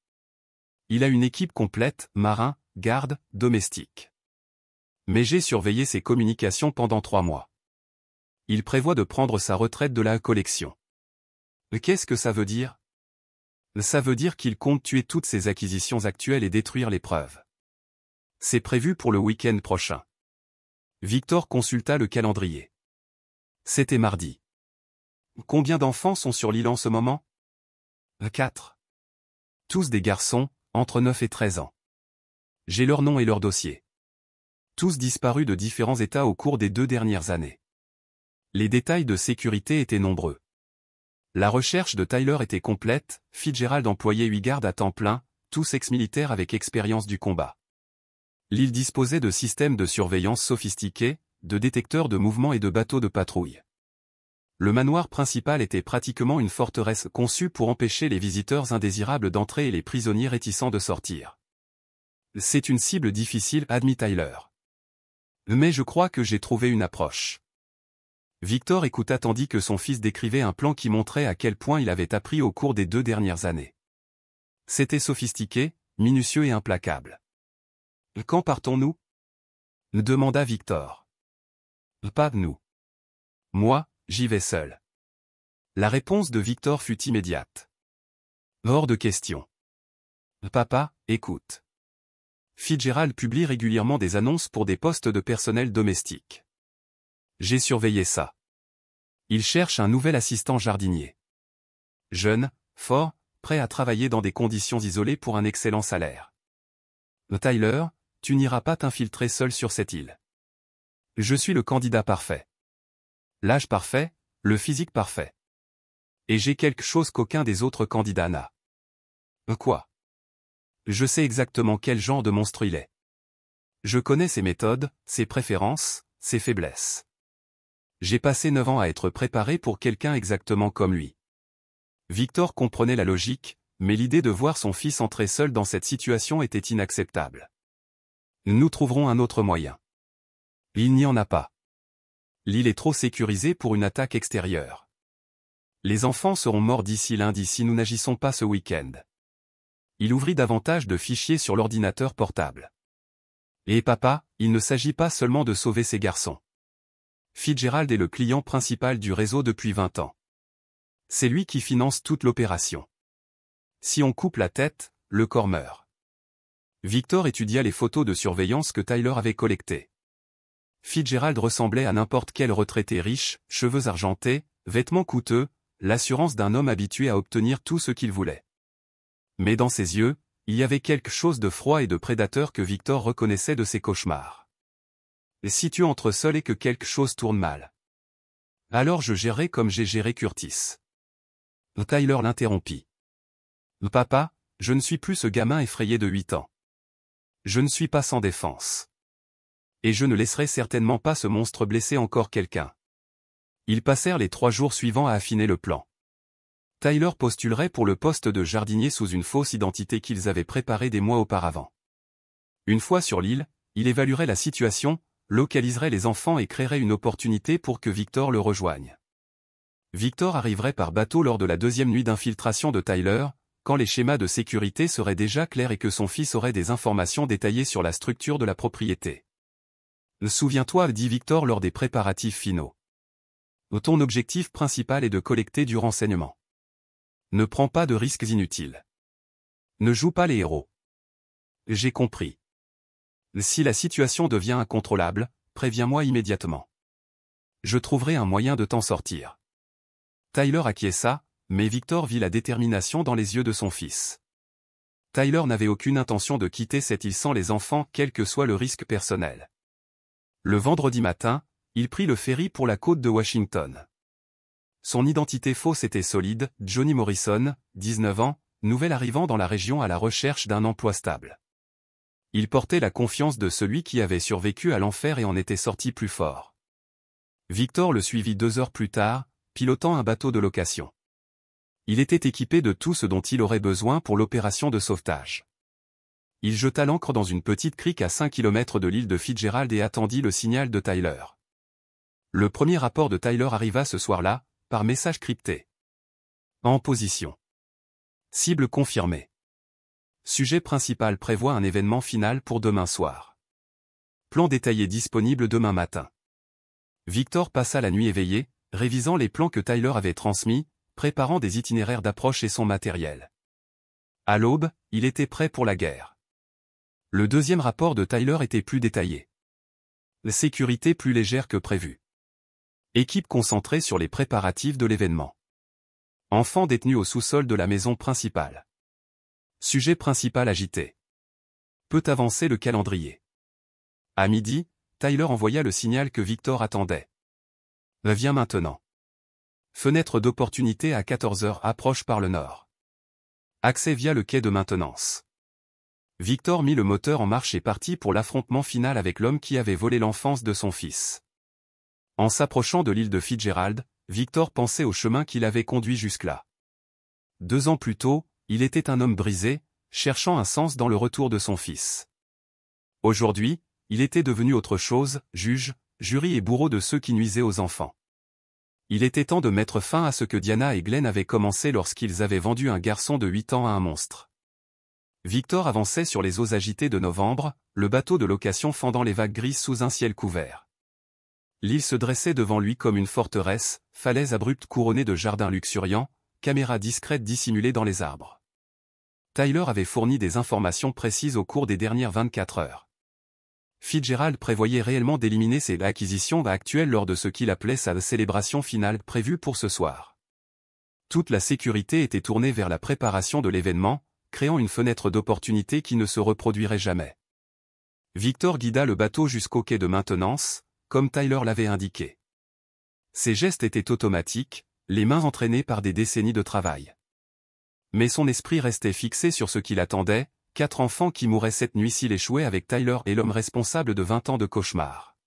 Il a une équipe complète, marins, gardes, domestiques. Mais j'ai surveillé ses communications pendant 3 mois. Il prévoit de prendre sa retraite de la collection. Qu'est-ce que ça veut dire? Ça veut dire qu'il compte tuer toutes ses acquisitions actuelles et détruire les preuves. C'est prévu pour le week-end prochain. Victor consulta le calendrier. C'était mardi. Combien d'enfants sont sur l'île en ce moment? 4. Tous des garçons, entre 9 et 13 ans. J'ai leur nom et leur dossier. Tous disparus de différents états au cours des 2 dernières années. Les détails de sécurité étaient nombreux. La recherche de Tyler était complète, Fitzgerald employait 8 gardes à temps plein, tous ex-militaires avec expérience du combat. L'île disposait de systèmes de surveillance sophistiqués, de détecteurs de mouvement et de bateaux de patrouille. Le manoir principal était pratiquement une forteresse conçue pour empêcher les visiteurs indésirables d'entrer et les prisonniers réticents de sortir. C'est une cible difficile, admit Tyler. Mais je crois que j'ai trouvé une approche. Victor écouta tandis que son fils décrivait un plan qui montrait à quel point il avait appris au cours des 2 dernières années. C'était sophistiqué, minutieux et implacable. « Quand partons-nous » demanda Victor. « Pas nous. Moi, j'y vais seul. » La réponse de Victor fut immédiate. « Hors de question. »« Papa, écoute. Fitzgerald publie régulièrement des annonces pour des postes de personnel domestique. J'ai surveillé ça. Il cherche un nouvel assistant jardinier. Jeune, fort, prêt à travailler dans des conditions isolées pour un excellent salaire. Tyler, tu n'iras pas t'infiltrer seul sur cette île. Je suis le candidat parfait. L'âge parfait, le physique parfait. Et j'ai quelque chose qu'aucun des autres candidats n'a. Quoi? Je sais exactement quel genre de monstre il est. Je connais ses méthodes, ses préférences, ses faiblesses. J'ai passé 9 ans à être préparé pour quelqu'un exactement comme lui. Victor comprenait la logique, mais l'idée de voir son fils entrer seul dans cette situation était inacceptable. Nous trouverons un autre moyen. Il n'y en a pas. L'île est trop sécurisée pour une attaque extérieure. Les enfants seront morts d'ici lundi si nous n'agissons pas ce week-end. Il ouvrit davantage de fichiers sur l'ordinateur portable. Et papa, il ne s'agit pas seulement de sauver ces garçons. Fitzgerald est le client principal du réseau depuis 20 ans. C'est lui qui finance toute l'opération. Si on coupe la tête, le corps meurt. Victor étudia les photos de surveillance que Tyler avait collectées. Fitzgerald ressemblait à n'importe quel retraité riche, cheveux argentés, vêtements coûteux, l'assurance d'un homme habitué à obtenir tout ce qu'il voulait. Mais dans ses yeux, il y avait quelque chose de froid et de prédateur que Victor reconnaissait de ses cauchemars. Et si tu entres seul et que quelque chose tourne mal, alors je gérerai comme j'ai géré Curtis. Tyler l'interrompit. Papa, je ne suis plus ce gamin effrayé de 8 ans. Je ne suis pas sans défense. Et je ne laisserai certainement pas ce monstre blesser encore quelqu'un. Ils passèrent les 3 jours suivants à affiner le plan. Tyler postulerait pour le poste de jardinier sous une fausse identité qu'ils avaient préparée des mois auparavant. Une fois sur l'île, il évaluerait la situation, localiserait les enfants et créerait une opportunité pour que Victor le rejoigne. Victor arriverait par bateau lors de la 2e nuit d'infiltration de Tyler, quand les schémas de sécurité seraient déjà clairs et que son fils aurait des informations détaillées sur la structure de la propriété. Souviens-toi, dit Victor lors des préparatifs finaux. Ton objectif principal est de collecter du renseignement. Ne prends pas de risques inutiles. Ne joue pas les héros. J'ai compris. Si la situation devient incontrôlable, préviens-moi immédiatement. Je trouverai un moyen de t'en sortir. Tyler acquiesça, mais Victor vit la détermination dans les yeux de son fils. Tyler n'avait aucune intention de quitter cette île sans les enfants, quel que soit le risque personnel. Le vendredi matin, il prit le ferry pour la côte de Washington. Son identité fausse était solide, Johnny Morrison, 19 ans, nouvel arrivant dans la région à la recherche d'un emploi stable. Il portait la confiance de celui qui avait survécu à l'enfer et en était sorti plus fort. Victor le suivit 2 heures plus tard, pilotant un bateau de location. Il était équipé de tout ce dont il aurait besoin pour l'opération de sauvetage. Il jeta l'ancre dans une petite crique à 5 km de l'île de Fitzgerald et attendit le signal de Tyler. Le premier rapport de Tyler arriva ce soir-là, par message crypté. En position. Cible confirmée. Sujet principal prévoit un événement final pour demain soir. Plan détaillé disponible demain matin. Victor passa la nuit éveillé, révisant les plans que Tyler avait transmis, préparant des itinéraires d'approche et son matériel. À l'aube, il était prêt pour la guerre. Le 2e rapport de Tyler était plus détaillé. Sécurité plus légère que prévu. Équipe concentrée sur les préparatifs de l'événement. Enfant détenu au sous-sol de la maison principale. Sujet principal agité. Peut avancer le calendrier. À midi, Tyler envoya le signal que Victor attendait. Viens maintenant. Fenêtre d'opportunité à 14 heures approche par le nord. Accès via le quai de maintenance. Victor mit le moteur en marche et partit pour l'affrontement final avec l'homme qui avait volé l'enfance de son fils. En s'approchant de l'île de Fitzgerald, Victor pensait au chemin qui l'avait conduit jusque-là. 2 ans plus tôt, il était un homme brisé, cherchant un sens dans le retour de son fils. Aujourd'hui, il était devenu autre chose, juge, jury et bourreau de ceux qui nuisaient aux enfants. Il était temps de mettre fin à ce que Diana et Glenn avaient commencé lorsqu'ils avaient vendu un garçon de 8 ans à un monstre. Victor avançait sur les eaux agitées de novembre, le bateau de location fendant les vagues grises sous un ciel couvert. L'île se dressait devant lui comme une forteresse, falaise abrupte couronnée de jardins luxuriants, caméras discrètes dissimulées dans les arbres. Tyler avait fourni des informations précises au cours des dernières 24 heures. Fitzgerald prévoyait réellement d'éliminer ses acquisitions actuelles lors de ce qu'il appelait sa célébration finale prévue pour ce soir. Toute la sécurité était tournée vers la préparation de l'événement, créant une fenêtre d'opportunité qui ne se reproduirait jamais. Victor guida le bateau jusqu'au quai de maintenance, comme Tyler l'avait indiqué. Ses gestes étaient automatiques, les mains entraînées par des décennies de travail. Mais son esprit restait fixé sur ce qu'il attendait, 4 enfants qui mourraient cette nuit s'il échouait avec Tyler et l'homme responsable de 20 ans de cauchemar.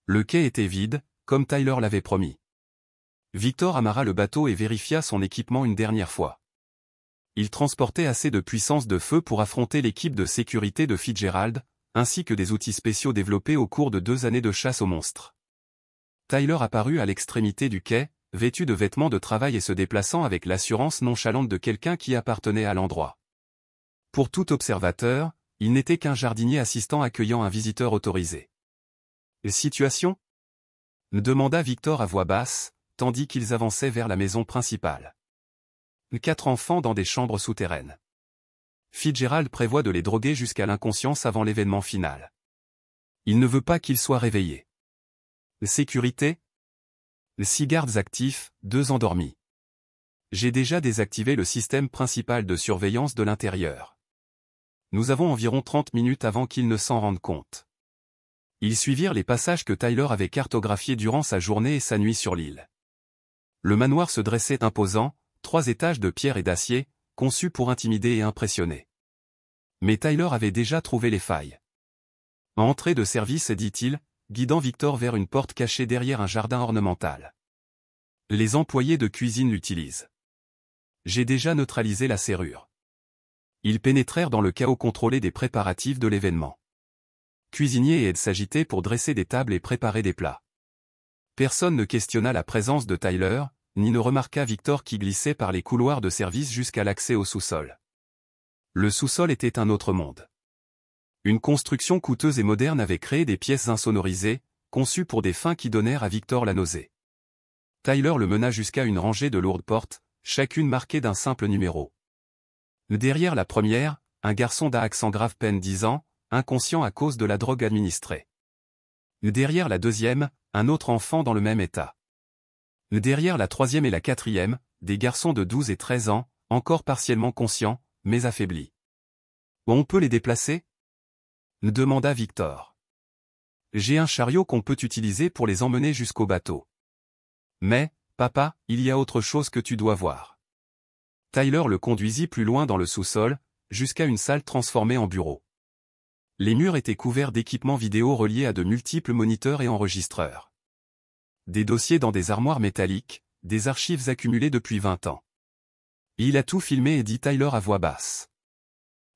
Le quai était vide, comme Tyler l'avait promis. Victor amarra le bateau et vérifia son équipement une dernière fois. Il transportait assez de puissance de feu pour affronter l'équipe de sécurité de Fitzgerald, ainsi que des outils spéciaux développés au cours de 2 années de chasse aux monstres. Tyler apparut à l'extrémité du quai, vêtu de vêtements de travail et se déplaçant avec l'assurance nonchalante de quelqu'un qui appartenait à l'endroit. Pour tout observateur, il n'était qu'un jardinier assistant accueillant un visiteur autorisé. « Situation ?» demanda Victor à voix basse, tandis qu'ils avançaient vers la maison principale. 4 enfants dans des chambres souterraines. Fitzgerald prévoit de les droguer jusqu'à l'inconscience avant l'événement final. Il ne veut pas qu'ils soient réveillés. Sécurité. 6 gardes actifs, 2 endormis. J'ai déjà désactivé le système principal de surveillance de l'intérieur. Nous avons environ 30 minutes avant qu'ils ne s'en rendent compte. Ils suivirent les passages que Tyler avait cartographiés durant sa journée et sa nuit sur l'île. Le manoir se dressait imposant, 3 étages de pierre et d'acier, conçus pour intimider et impressionner. Mais Tyler avait déjà trouvé les failles. Entrée de service, dit-il, guidant Victor vers une porte cachée derrière un jardin ornemental. Les employés de cuisine l'utilisent. J'ai déjà neutralisé la serrure. Ils pénétrèrent dans le chaos contrôlé des préparatifs de l'événement. Cuisiniers et aides s'agitaient pour dresser des tables et préparer des plats. Personne ne questionna la présence de Tyler, ni ne remarqua Victor qui glissait par les couloirs de service jusqu'à l'accès au sous-sol. Le sous-sol était un autre monde. Une construction coûteuse et moderne avait créé des pièces insonorisées, conçues pour des fins qui donnèrent à Victor la nausée. Tyler le mena jusqu'à une rangée de lourdes portes, chacune marquée d'un simple numéro. Derrière la première, un garçon d'accent grave peine 10 ans, inconscient à cause de la drogue administrée. Derrière la deuxième, un autre enfant dans le même état. Derrière la troisième et la quatrième, des garçons de 12 et 13 ans, encore partiellement conscients, mais affaiblis. On peut les déplacer ? Demanda Victor. J'ai un chariot qu'on peut utiliser pour les emmener jusqu'au bateau. Mais, papa, il y a autre chose que tu dois voir. Tyler le conduisit plus loin dans le sous-sol, jusqu'à une salle transformée en bureau. Les murs étaient couverts d'équipements vidéo reliés à de multiples moniteurs et enregistreurs. Des dossiers dans des armoires métalliques, des archives accumulées depuis 20 ans. Il a tout filmé et dit Tyler à voix basse.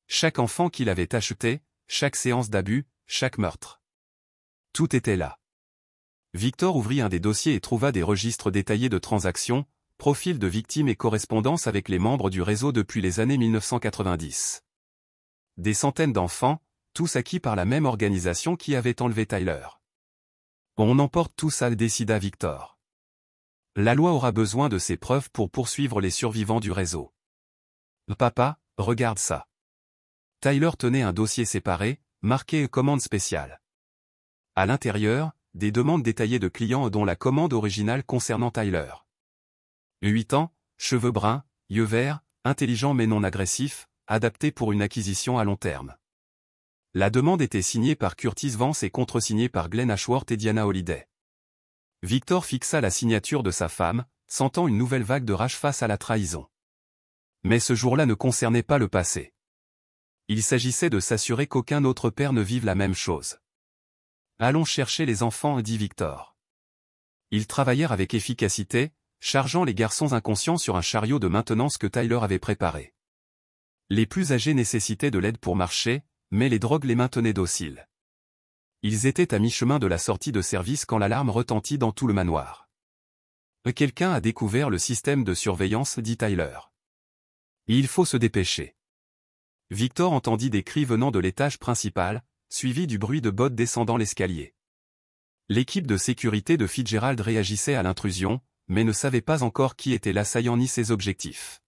Chaque enfant qu'il avait acheté, chaque séance d'abus, chaque meurtre. Tout était là. Victor ouvrit un des dossiers et trouva des registres détaillés de transactions, profils de victimes et correspondances avec les membres du réseau depuis les années 1990. Des centaines d'enfants, tous acquis par la même organisation qui avait enlevé Tyler. On emporte tout ça, décida Victor. La loi aura besoin de ces preuves pour poursuivre les survivants du réseau. Papa, regarde ça. Tyler tenait un dossier séparé, marqué commande spéciale. À l'intérieur, des demandes détaillées de clients dont la commande originale concernant Tyler. 8 ans, cheveux bruns, yeux verts, intelligent mais non agressif, adapté pour une acquisition à long terme. La demande était signée par Curtis Vance et contresignée par Glenn Ashworth et Diana Holliday. Victor fixa la signature de sa femme, sentant une nouvelle vague de rage face à la trahison. Mais ce jour-là ne concernait pas le passé. Il s'agissait de s'assurer qu'aucun autre père ne vive la même chose. Allons chercher les enfants, dit Victor. Ils travaillèrent avec efficacité, chargeant les garçons inconscients sur un chariot de maintenance que Tyler avait préparé. Les plus âgés nécessitaient de l'aide pour marcher, mais les drogues les maintenaient dociles. Ils étaient à mi-chemin de la sortie de service quand l'alarme retentit dans tout le manoir. Quelqu'un a découvert le système de surveillance, dit Tyler. Il faut se dépêcher. Victor entendit des cris venant de l'étage principal, suivi du bruit de bottes descendant l'escalier. L'équipe de sécurité de Fitzgerald réagissait à l'intrusion, mais ne savait pas encore qui était l'assaillant ni ses objectifs.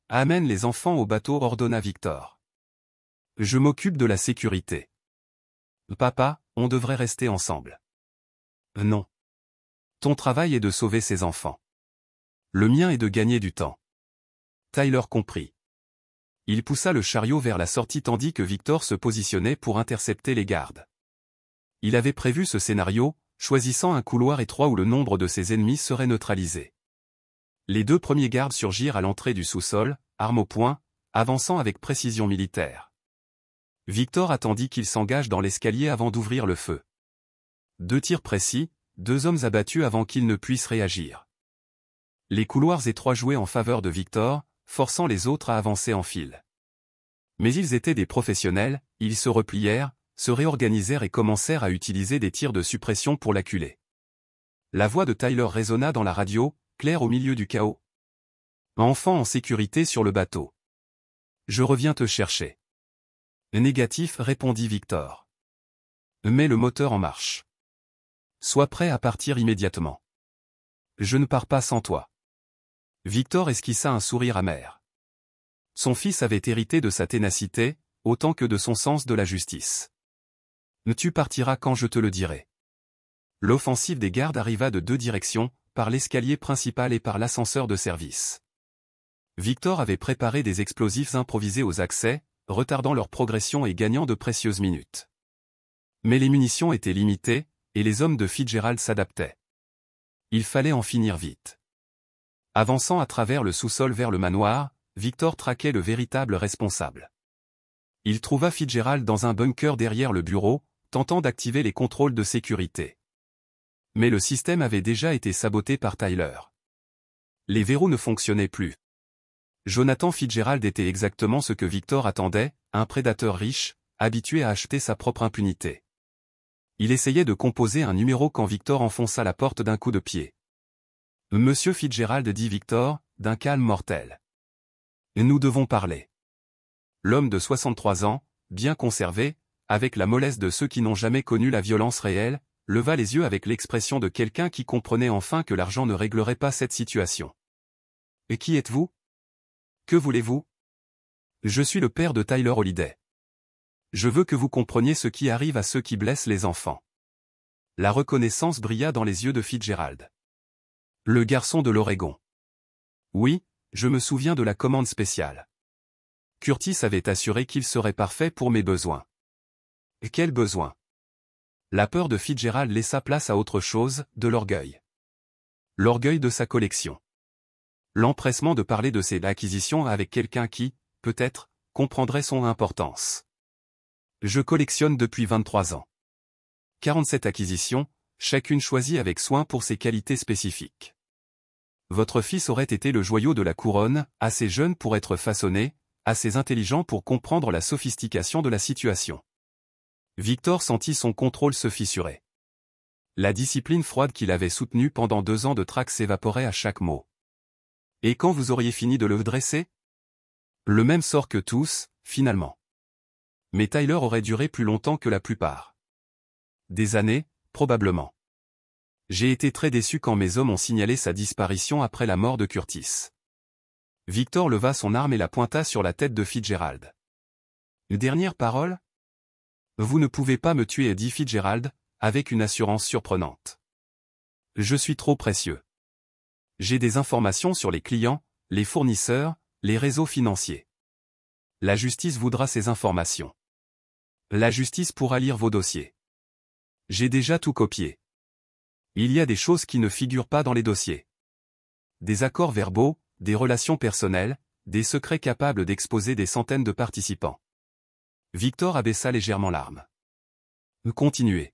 Amène les enfants au bateau, ordonna Victor. Je m'occupe de la sécurité. Papa, on devrait rester ensemble. Non. Ton travail est de sauver ces enfants. Le mien est de gagner du temps. Tyler comprit. Il poussa le chariot vers la sortie tandis que Victor se positionnait pour intercepter les gardes. Il avait prévu ce scénario, choisissant un couloir étroit où le nombre de ses ennemis serait neutralisé. Les 2 premiers gardes surgirent à l'entrée du sous-sol, armes au poing, avançant avec précision militaire. Victor attendit qu'il s'engage dans l'escalier avant d'ouvrir le feu. 2 tirs précis, 2 hommes abattus avant qu'ils ne puissent réagir. Les couloirs étroits jouaient en faveur de Victor, forçant les autres à avancer en file. Mais ils étaient des professionnels, ils se replièrent, se réorganisèrent et commencèrent à utiliser des tirs de suppression pour l'acculer. La voix de Tyler résonna dans la radio, claire au milieu du chaos. Enfant en sécurité sur le bateau. Je reviens te chercher. Négatif, répondit Victor. Mets le moteur en marche. Sois prêt à partir immédiatement. Je ne pars pas sans toi. Victor esquissa un sourire amer. Son fils avait hérité de sa ténacité, autant que de son sens de la justice. Tu partiras quand je te le dirai. L'offensive des gardes arriva de deux directions, par l'escalier principal et par l'ascenseur de service. Victor avait préparé des explosifs improvisés aux accès, retardant leur progression et gagnant de précieuses minutes. Mais les munitions étaient limitées, et les hommes de Fitzgerald s'adaptaient. Il fallait en finir vite. Avançant à travers le sous-sol vers le manoir, Victor traquait le véritable responsable. Il trouva Fitzgerald dans un bunker derrière le bureau, tentant d'activer les contrôles de sécurité. Mais le système avait déjà été saboté par Tyler. Les verrous ne fonctionnaient plus. Jonathan Fitzgerald était exactement ce que Victor attendait, un prédateur riche, habitué à acheter sa propre impunité. Il essayait de composer un numéro quand Victor enfonça la porte d'un coup de pied. « Monsieur Fitzgerald, dit Victor, d'un calme mortel. Nous devons parler. » L'homme de 63 ans, bien conservé, avec la mollesse de ceux qui n'ont jamais connu la violence réelle, leva les yeux avec l'expression de quelqu'un qui comprenait enfin que l'argent ne réglerait pas cette situation. « Et qui êtes-vous ? Que voulez-vous ? Je suis le père de Tyler Holliday. Je veux que vous compreniez ce qui arrive à ceux qui blessent les enfants. » La reconnaissance brilla dans les yeux de Fitzgerald. Le garçon de l'Oregon. Oui, je me souviens de la commande spéciale. Curtis avait assuré qu'il serait parfait pour mes besoins. Et quel besoin ? La peur de Fitzgerald laissa place à autre chose, de l'orgueil. L'orgueil de sa collection. L'empressement de parler de ses acquisitions avec quelqu'un qui, peut-être, comprendrait son importance. Je collectionne depuis 23 ans. 47 acquisitions, chacune choisie avec soin pour ses qualités spécifiques. Votre fils aurait été le joyau de la couronne, assez jeune pour être façonné, assez intelligent pour comprendre la sophistication de la situation. Victor sentit son contrôle se fissurer. La discipline froide qu'il avait soutenue pendant 2 ans de traque s'évaporait à chaque mot. Et quand vous auriez fini de le dresser ? Le même sort que tous, finalement. Mais Tyler aurait duré plus longtemps que la plupart. Des années, probablement. J'ai été très déçu quand mes hommes ont signalé sa disparition après la mort de Curtis. Victor leva son arme et la pointa sur la tête de Fitzgerald. Une dernière parole ? Vous ne pouvez pas me tuer, dit Fitzgerald, avec une assurance surprenante. Je suis trop précieux. J'ai des informations sur les clients, les fournisseurs, les réseaux financiers. La justice voudra ces informations. La justice pourra lire vos dossiers. J'ai déjà tout copié. Il y a des choses qui ne figurent pas dans les dossiers. Des accords verbaux, des relations personnelles, des secrets capables d'exposer des centaines de participants. Victor abaissa légèrement l'arme. Continuez.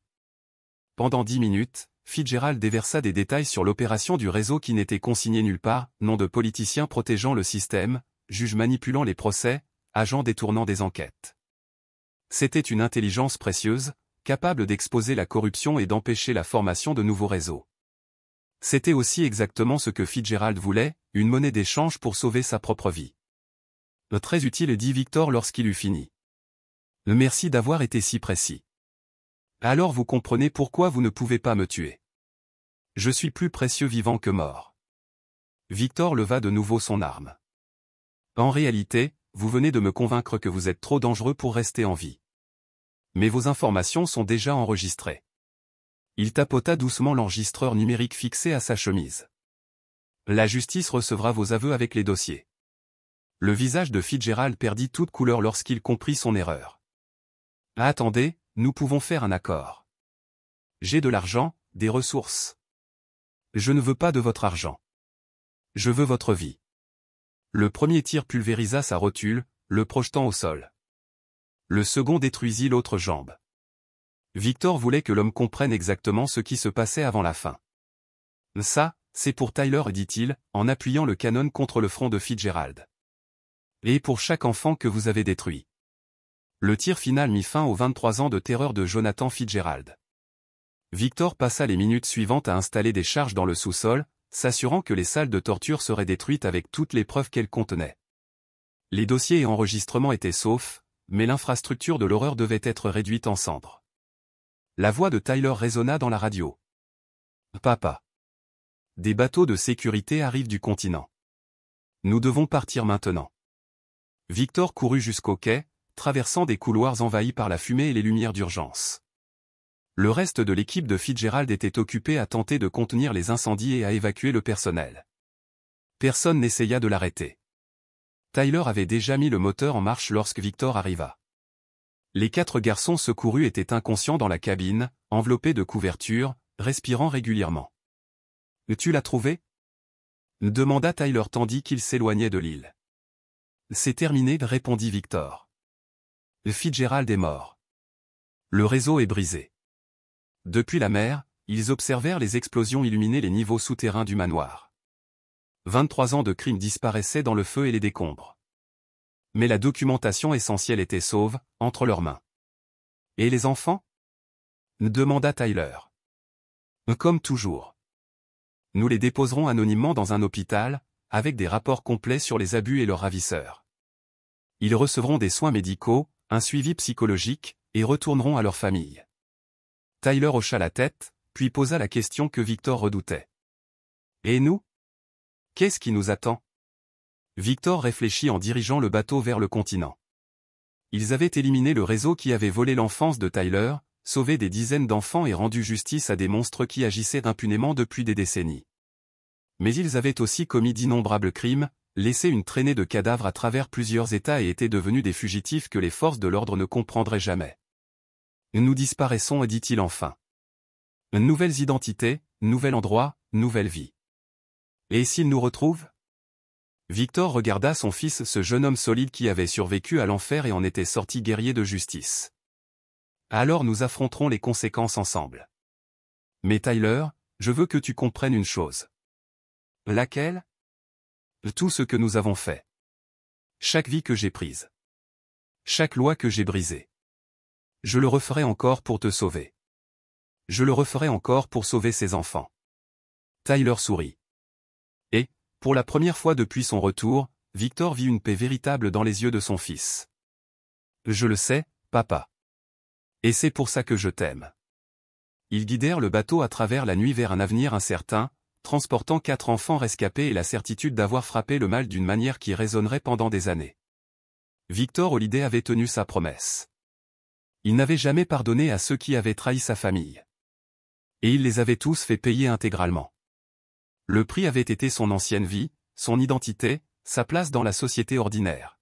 Pendant 10 minutes, Fitzgerald déversa des détails sur l'opération du réseau qui n'était consigné nulle part, nom de politiciens protégeant le système, juges manipulant les procès, agents détournant des enquêtes. C'était une intelligence précieuse, capable d'exposer la corruption et d'empêcher la formation de nouveaux réseaux. C'était aussi exactement ce que Fitzgerald voulait, une monnaie d'échange pour sauver sa propre vie. Très utile, dit Victor lorsqu'il eut fini. Merci d'avoir été si précis. Alors vous comprenez pourquoi vous ne pouvez pas me tuer. Je suis plus précieux vivant que mort. Victor leva de nouveau son arme. En réalité, vous venez de me convaincre que vous êtes trop dangereux pour rester en vie. Mais vos informations sont déjà enregistrées. Il tapota doucement l'enregistreur numérique fixé à sa chemise. La justice recevra vos aveux avec les dossiers. Le visage de Fitzgerald perdit toute couleur lorsqu'il comprit son erreur. Attendez, nous pouvons faire un accord. J'ai de l'argent, des ressources. Je ne veux pas de votre argent. Je veux votre vie. Le premier tir pulvérisa sa rotule, le projetant au sol. Le second détruisit l'autre jambe. Victor voulait que l'homme comprenne exactement ce qui se passait avant la fin. Ça, c'est pour Tyler, dit-il, en appuyant le canon contre le front de Fitzgerald. Et pour chaque enfant que vous avez détruit. Le tir final mit fin aux 23 ans de terreur de Jonathan Fitzgerald. Victor passa les minutes suivantes à installer des charges dans le sous-sol, s'assurant que les salles de torture seraient détruites avec toutes les preuves qu'elles contenaient. Les dossiers et enregistrements étaient saufs, mais l'infrastructure de l'horreur devait être réduite en cendres. La voix de Tyler résonna dans la radio. « Papa. Des bateaux de sécurité arrivent du continent. Nous devons partir maintenant. » Victor courut jusqu'au quai, traversant des couloirs envahis par la fumée et les lumières d'urgence. Le reste de l'équipe de Fitzgerald était occupé à tenter de contenir les incendies et à évacuer le personnel. Personne n'essaya de l'arrêter. Tyler avait déjà mis le moteur en marche lorsque Victor arriva. Les 4 garçons secourus étaient inconscients dans la cabine, enveloppés de couvertures, respirant régulièrement. « Tu l'as trouvé ?» demanda Tyler tandis qu'il s'éloignait de l'île. « C'est terminé, répondit Victor. Fitzgerald est mort. Le réseau est brisé. » Depuis la mer, ils observèrent les explosions illuminer les niveaux souterrains du manoir. 23 ans de crimes disparaissaient dans le feu et les décombres. Mais la documentation essentielle était sauve, entre leurs mains. « Et les enfants ?» demanda Tyler. « Comme toujours. Nous les déposerons anonymement dans un hôpital, avec des rapports complets sur les abus et leurs ravisseurs. Ils recevront des soins médicaux, un suivi psychologique, et retourneront à leur famille. » Tyler hocha la tête, puis posa la question que Victor redoutait. « Et nous ? Qu'est-ce qui nous attend ?» Victor réfléchit en dirigeant le bateau vers le continent. Ils avaient éliminé le réseau qui avait volé l'enfance de Tyler, sauvé des dizaines d'enfants et rendu justice à des monstres qui agissaient impunément depuis des décennies. Mais ils avaient aussi commis d'innombrables crimes, laissé une traînée de cadavres à travers plusieurs États et étaient devenus des fugitifs que les forces de l'ordre ne comprendraient jamais. « Nous disparaissons, dit-il enfin. Nouvelles identités, nouvel endroit, nouvelle vie. Et s'ils nous retrouvent ?» Victor regarda son fils, ce jeune homme solide qui avait survécu à l'enfer et en était sorti guerrier de justice. « Alors nous affronterons les conséquences ensemble. Mais Tyler, je veux que tu comprennes une chose. » « Laquelle ? » « Tout ce que nous avons fait. Chaque vie que j'ai prise. Chaque loi que j'ai brisée. Je le referai encore pour te sauver. Je le referai encore pour sauver ses enfants. » Tyler sourit. Et, pour la première fois depuis son retour, Victor vit une paix véritable dans les yeux de son fils. « Je le sais, papa. Et c'est pour ça que je t'aime. » Ils guidèrent le bateau à travers la nuit vers un avenir incertain, transportant 4 enfants rescapés et la certitude d'avoir frappé le mal d'une manière qui résonnerait pendant des années. Victor Holliday avait tenu sa promesse. Il n'avait jamais pardonné à ceux qui avaient trahi sa famille. Et il les avait tous fait payer intégralement. Le prix avait été son ancienne vie, son identité, sa place dans la société ordinaire.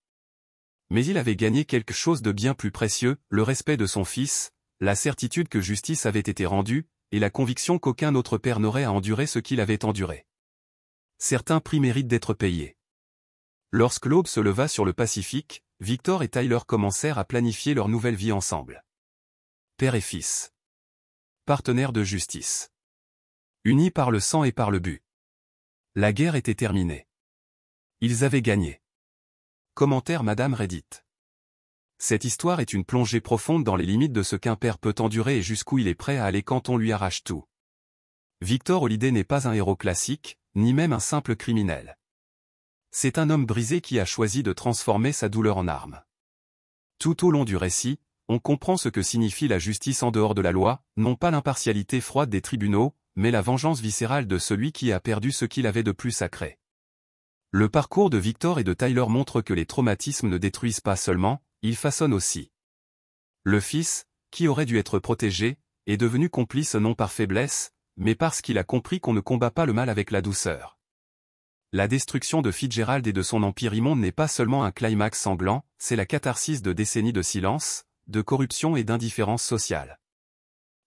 Mais il avait gagné quelque chose de bien plus précieux, le respect de son fils, la certitude que justice avait été rendue, et la conviction qu'aucun autre père n'aurait à endurer ce qu'il avait enduré. Certains prix méritent d'être payés. Lorsque l'aube se leva sur le Pacifique, Victor et Tyler commencèrent à planifier leur nouvelle vie ensemble. Père et fils. Partenaires de justice. Unis par le sang et par le but. La guerre était terminée. Ils avaient gagné. Commentaire Madame Reddit. Cette histoire est une plongée profonde dans les limites de ce qu'un père peut endurer et jusqu'où il est prêt à aller quand on lui arrache tout. Victor Holliday n'est pas un héros classique, ni même un simple criminel. C'est un homme brisé qui a choisi de transformer sa douleur en arme. Tout au long du récit, on comprend ce que signifie la justice en dehors de la loi, non pas l'impartialité froide des tribunaux, mais la vengeance viscérale de celui qui a perdu ce qu'il avait de plus sacré. Le parcours de Victor et de Tyler montre que les traumatismes ne détruisent pas seulement, ils façonnent aussi. Le fils, qui aurait dû être protégé, est devenu complice non par faiblesse, mais parce qu'il a compris qu'on ne combat pas le mal avec la douceur. La destruction de Fitzgerald et de son empire immonde n'est pas seulement un climax sanglant, c'est la catharsis de décennies de silence, de corruption et d'indifférence sociale.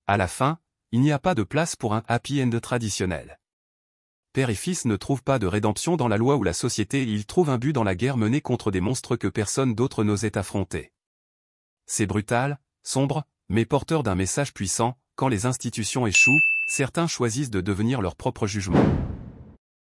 À la fin, il n'y a pas de place pour un happy end traditionnel. Père et fils ne trouvent pas de rédemption dans la loi ou la société, ils trouvent un but dans la guerre menée contre des monstres que personne d'autre n'osait affronter. C'est brutal, sombre, mais porteur d'un message puissant, quand les institutions échouent, certains choisissent de devenir leur propre jugement.